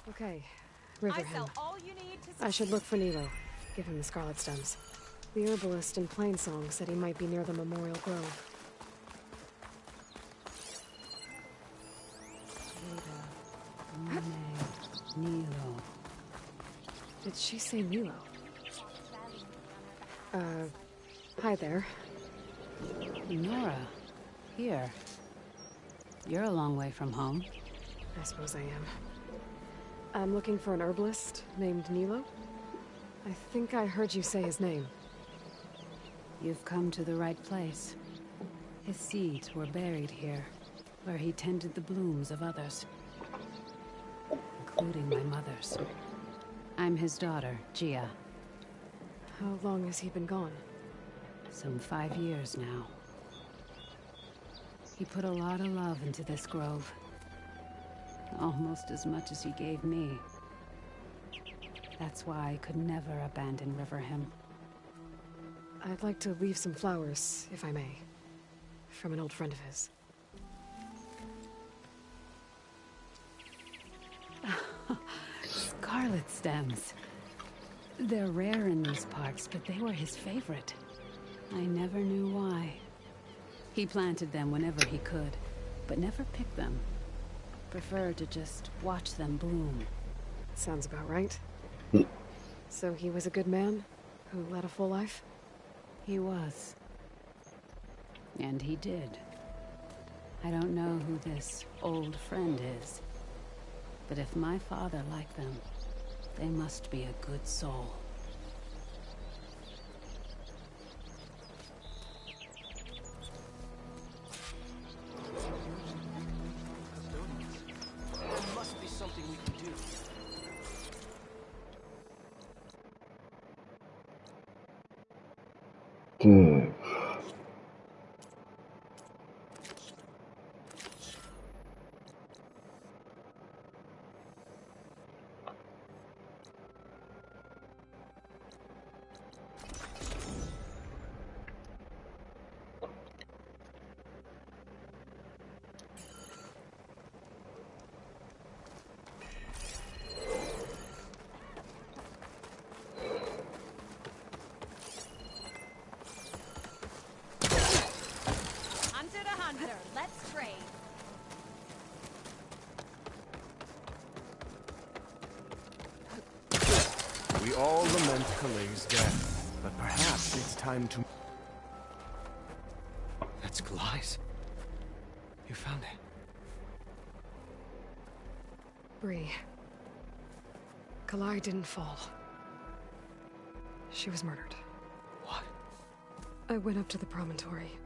Okay, I Riverham. sell all you need to I should look for Nilo. Give him the scarlet stems. The herbalist in Plainsong said he might be near the Memorial Grove. Nilo. Did she say Nilo? Hi there. Nora, here. You're a long way from home. I suppose I am. I'm looking for an herbalist named Nilo. I think I heard you say his name. You've come to the right place. His seeds were buried here, where he tended the blooms of others, including my mother's. I'm his daughter, Gia. How long has he been gone? Some 5 years now. He put a lot of love into this grove. Almost as much as he gave me. That's why I could never abandon Riverham. I'd like to leave some flowers, if I may. From an old friend of his. Scarlet stems. They're rare in these parts, but they were his favorite. I never knew why. He planted them whenever he could, but never picked them. Preferred to just watch them bloom. Sounds about right. So he was a good man, who led a full life? He was. And he did. I don't know who this old friend is, but if my father liked them, they must be a good soul. There must be something we can do. Так. Hunter to hunter, let's trade. We all lament Kalay's death, but perhaps it's time to... That's Kalay's. You found it. Bree. Kalai didn't fall. She was murdered. What? I went up to the promontory.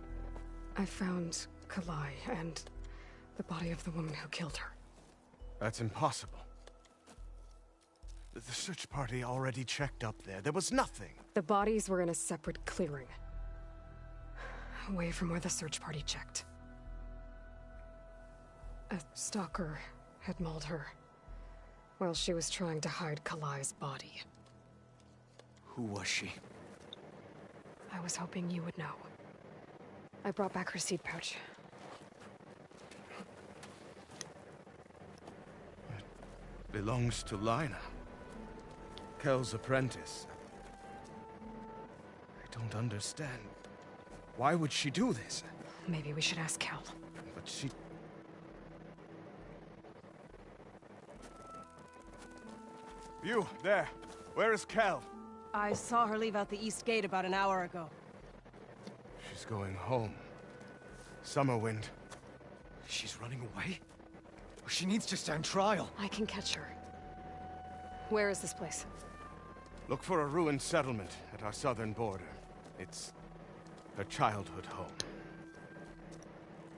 I found Kalai and the body of the woman who killed her. That's impossible. The search party already checked up there. There was nothing. The bodies were in a separate clearing. Away from where the search party checked. A stalker had mauled her while she was trying to hide Kalai's body. Who was she? I was hoping you would know. I brought back her seed pouch. It belongs to Lina. Kel's apprentice. I don't understand. Why would she do this? Maybe we should ask Kel. But she... You, there. Where is Kel? I saw her leave out the east gate about an hour ago. She's going home. Summerwind. She's running away? She needs to stand trial. I can catch her. Where is this place? Look for a ruined settlement at our southern border. It's her childhood home.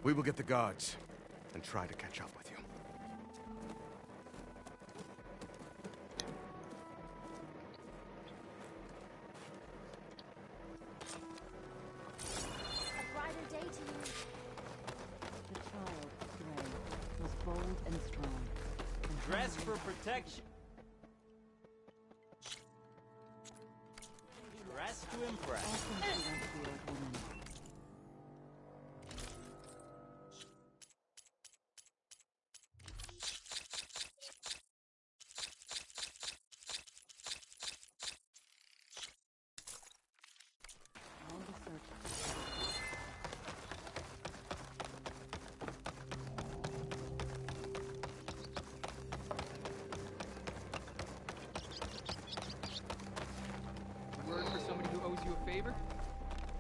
We will get the guards and try to catch up with you. A brighter day to you. The child, Ray, was bold and strong. Dress for protection. Dress to impress. Also to rescue the old woman.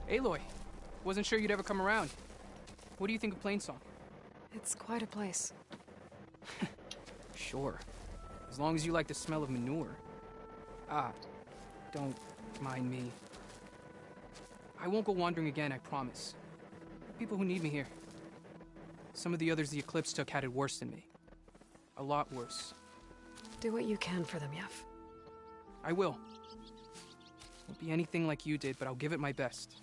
Aloy, wasn't sure you'd ever come around. What do you think of Plainsong? It's quite a place. Sure. As long as you like the smell of manure. Ah, don't mind me. I won't go wandering again, I promise. People who need me here. Some of the others the Eclipse took had it worse than me. A lot worse. Do what you can for them, Yef. I will. Won't be anything like you did, but I'll give it my best.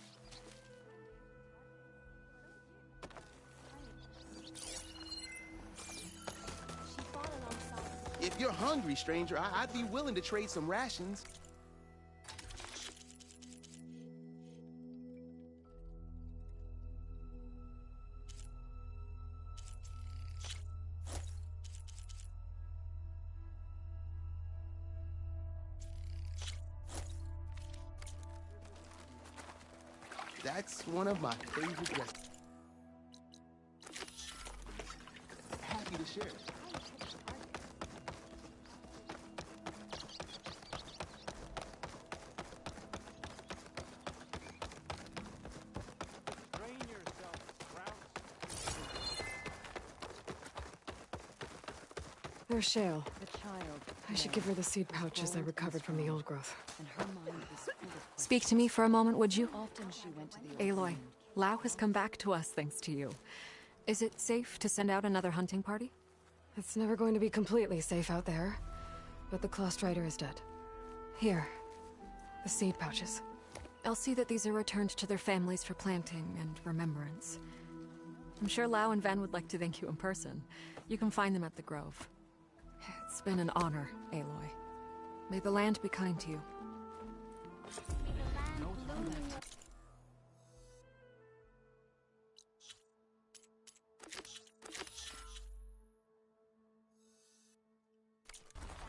If you're hungry, stranger, I'd be willing to trade some rations. That's one of my favorite recipes. Happy to share it. There's Shale. I should give her the seed pouches I recovered from the old growth. Speak to me for a moment, would you? Often she went to the Aloy, Lao has come back to us thanks to you. Is it safe to send out another hunting party? It's never going to be completely safe out there, but the Clawstrider is dead. Here, the seed pouches. I'll see that these are returned to their families for planting and remembrance. I'm sure Lao and Van would like to thank you in person. You can find them at the Grove. It's been an honor, Aloy. May the land be kind to you.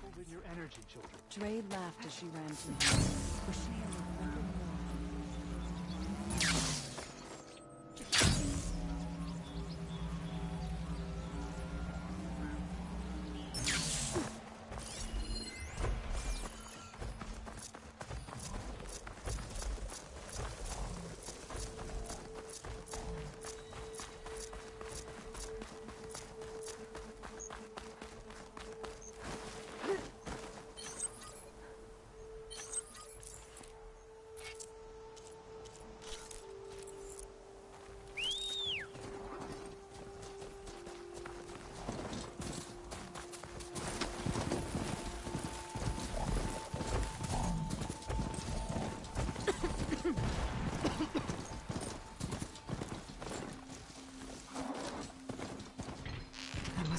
Hold in your energy, children. Dre laughed as she ran to him. Was she in the thunder more?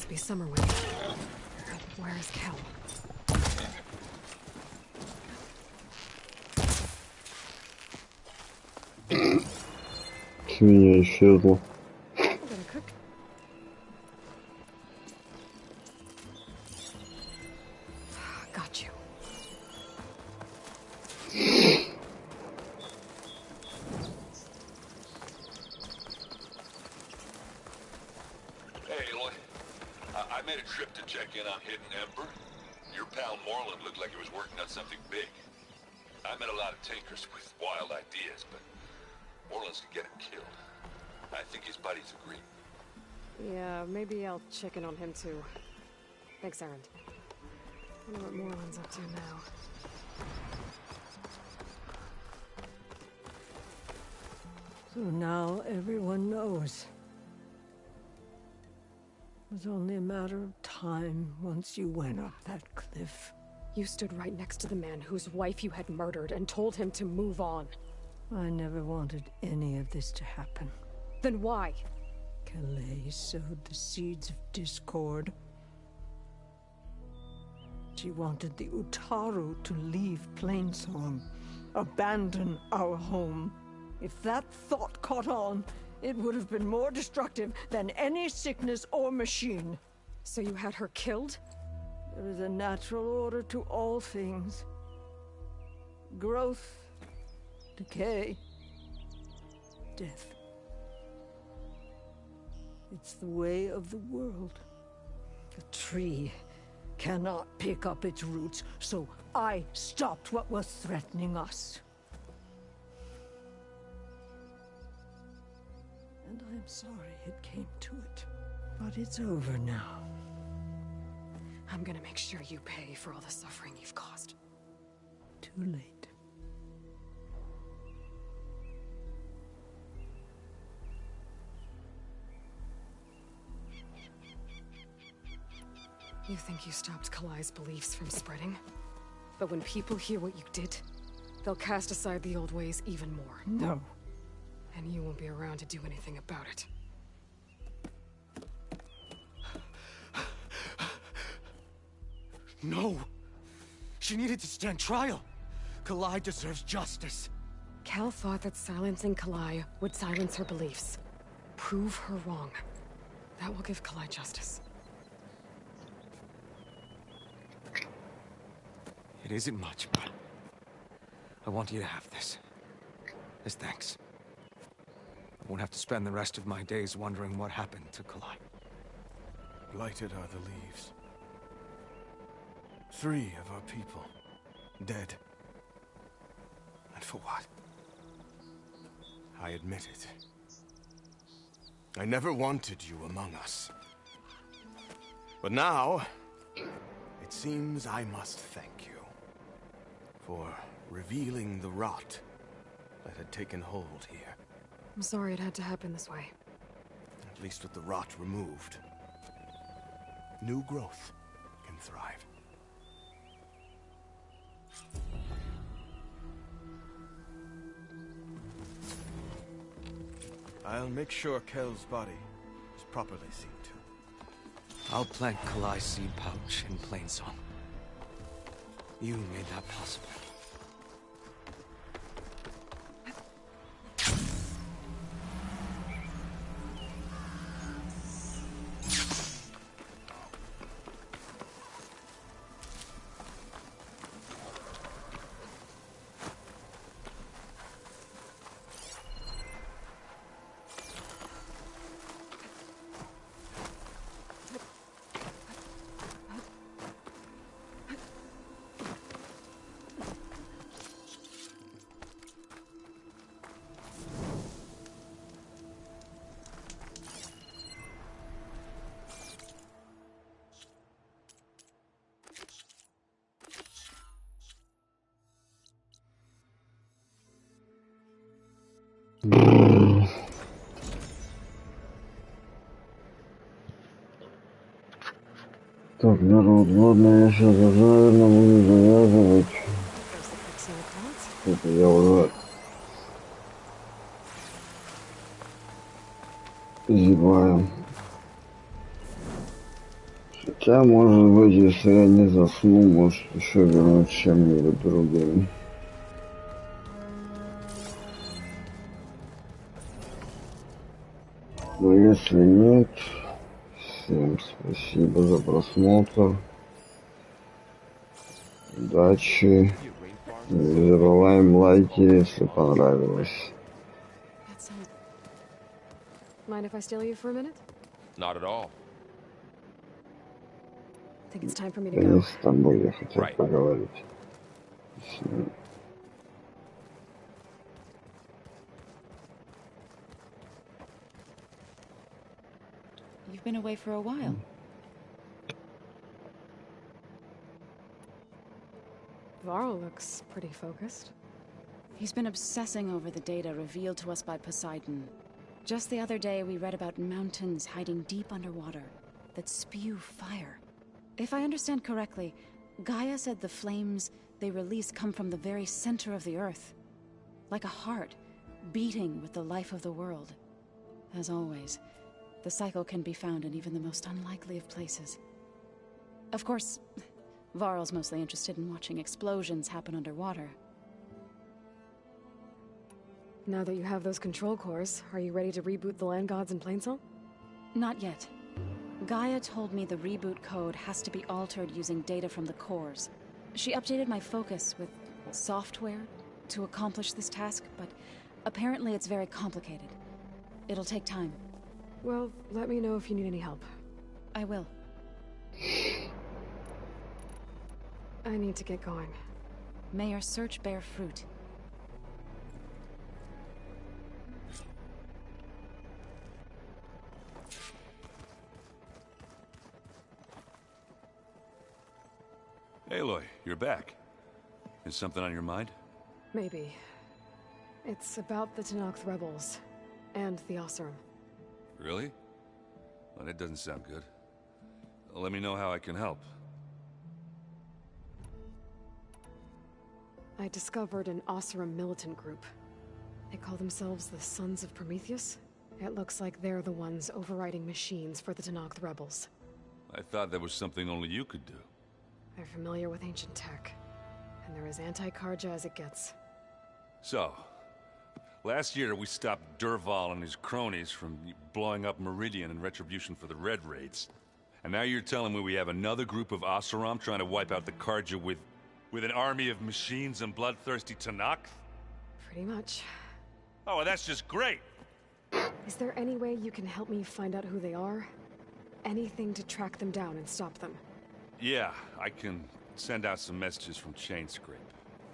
Be Summerwind. But where is Kel? Свинья исчезла. Got you. I made a trip to check in on Hidden Ember. Your pal Moreland looked like he was working on something big. I met a lot of tinkers with wild ideas, but Moreland's to get him killed. I think his buddies agree. Yeah, maybe I'll check in on him too. Thanks, Erend. Wonder what Moreland's up to now. So now everyone knows. It was only a matter of time once you went up that cliff. You stood right next to the man whose wife you had murdered and told him to move on. I never wanted any of this to happen. Then why? Calais sowed the seeds of discord. She wanted the Utaru to leave Plainsong, abandon our home. If that thought caught on, it would have been more destructive than any sickness or machine. So you had her killed? There is a natural order to all things. Growth, decay, death. It's the way of the world. A tree cannot pick up its roots, so I stopped what was threatening us. And I'm sorry it came to it. But it's over now. I'm gonna make sure you pay for all the suffering you've caused. Too late. You think you stopped Kalai's beliefs from spreading? But when people hear what you did, they'll cast aside the old ways even more. No. And you won't be around to do anything about it. No! She needed to stand trial! Kalai deserves justice. Cal thought that silencing Kalai would silence her beliefs. Prove her wrong. That will give Kalai justice. It isn't much, but I want you to have this. As thanks. I won't have to spend the rest of my days wondering what happened to Kalai. Blighted are the leaves. 3 of our people, dead. And for what? I admit it. I never wanted you among us. But now, it seems I must thank you for revealing the rot that had taken hold here. I'm sorry it had to happen this way. At least with the rot removed, new growth can thrive. I'll make sure Kel's body is properly seen to. I'll plant Kalai's seed pouch in Plainsong. You made that possible. Так, народ, ладно, я сейчас даже, наверное, буду завязывать. Это я уже зеваю. Хотя, может быть, если я не засну, может еще вернусь чем-нибудь другим. Но если нет, всем спасибо за просмотр. Удачи. Не забываем лайки, если понравилось. Mind if I steal you for a minute? Not at all. Think it's time for me to Да go. не с тобой я хотел поговорить. You've been away for a while. Varl looks pretty focused. He's been obsessing over the data revealed to us by Poseidon. Just the other day, we read about mountains hiding deep underwater that spew fire. If I understand correctly, Gaia said the flames they release come from the very center of the Earth. Like a heart, beating with the life of the world. As always, the cycle can be found in even the most unlikely of places. Of course, Varl's mostly interested in watching explosions happen underwater. Now that you have those control cores, are you ready to reboot the land gods in Plainsong? Not yet. Gaia told me the reboot code has to be altered using data from the cores. She updated my focus with software to accomplish this task, but apparently it's very complicated. It'll take time. Well, let me know if you need any help. I will. I need to get going. May your search bear fruit. Aloy, you're back. Is something on your mind? Maybe. It's about the Tenakth rebels. And the Oseram. Really? Well, that doesn't sound good. Let me know how I can help. I discovered an Oseram militant group. They call themselves the Sons of Prometheus. It looks like they're the ones overriding machines for the Tenakth rebels. I thought that was something only you could do. They're familiar with ancient tech. And they're as anti-Karja as it gets. So, last year we stopped Durval and his cronies from blowing up Meridian in retribution for the Red Raids. And now you're telling me we have another group of Oseram trying to wipe out the Karja with an army of machines and bloodthirsty Tenakth? Pretty much. Oh, well, that's just great! Is there any way you can help me find out who they are? Anything to track them down and stop them? Yeah, I can send out some messages from Chainscrape.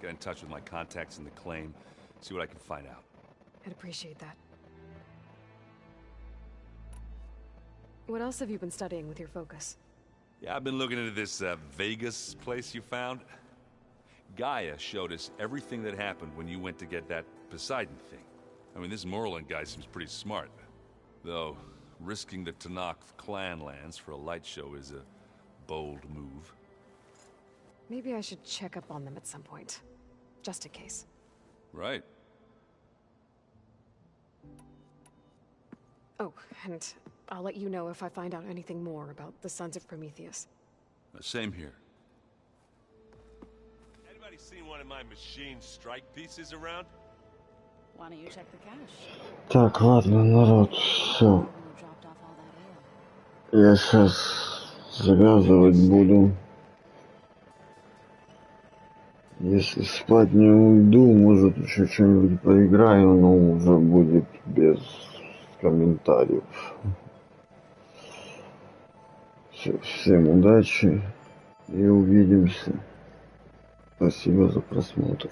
Get in touch with my contacts in the claim, see what I can find out. I'd appreciate that. What else have you been studying with your focus? Yeah, I've been looking into this Vegas place you found. Gaia showed us everything that happened when you went to get that Poseidon thing. I mean, this Merlin guy seems pretty smart. Though, risking the Tenakth clan lands for a light show is a bold move. Maybe I should check up on them at some point. Just in case. Right. Oh, and I'll let you know if I find out anything more about the Sons of Prometheus. Same here. Anybody seen one of my machine strike pieces around? Why don't you check the cache? Так, ладно, народ, все. Я сейчас завязывать буду. Если спать не уйду, может еще что-нибудь поиграю, но уже будет без комментариев. Все, всем удачи и увидимся. Спасибо за просмотр.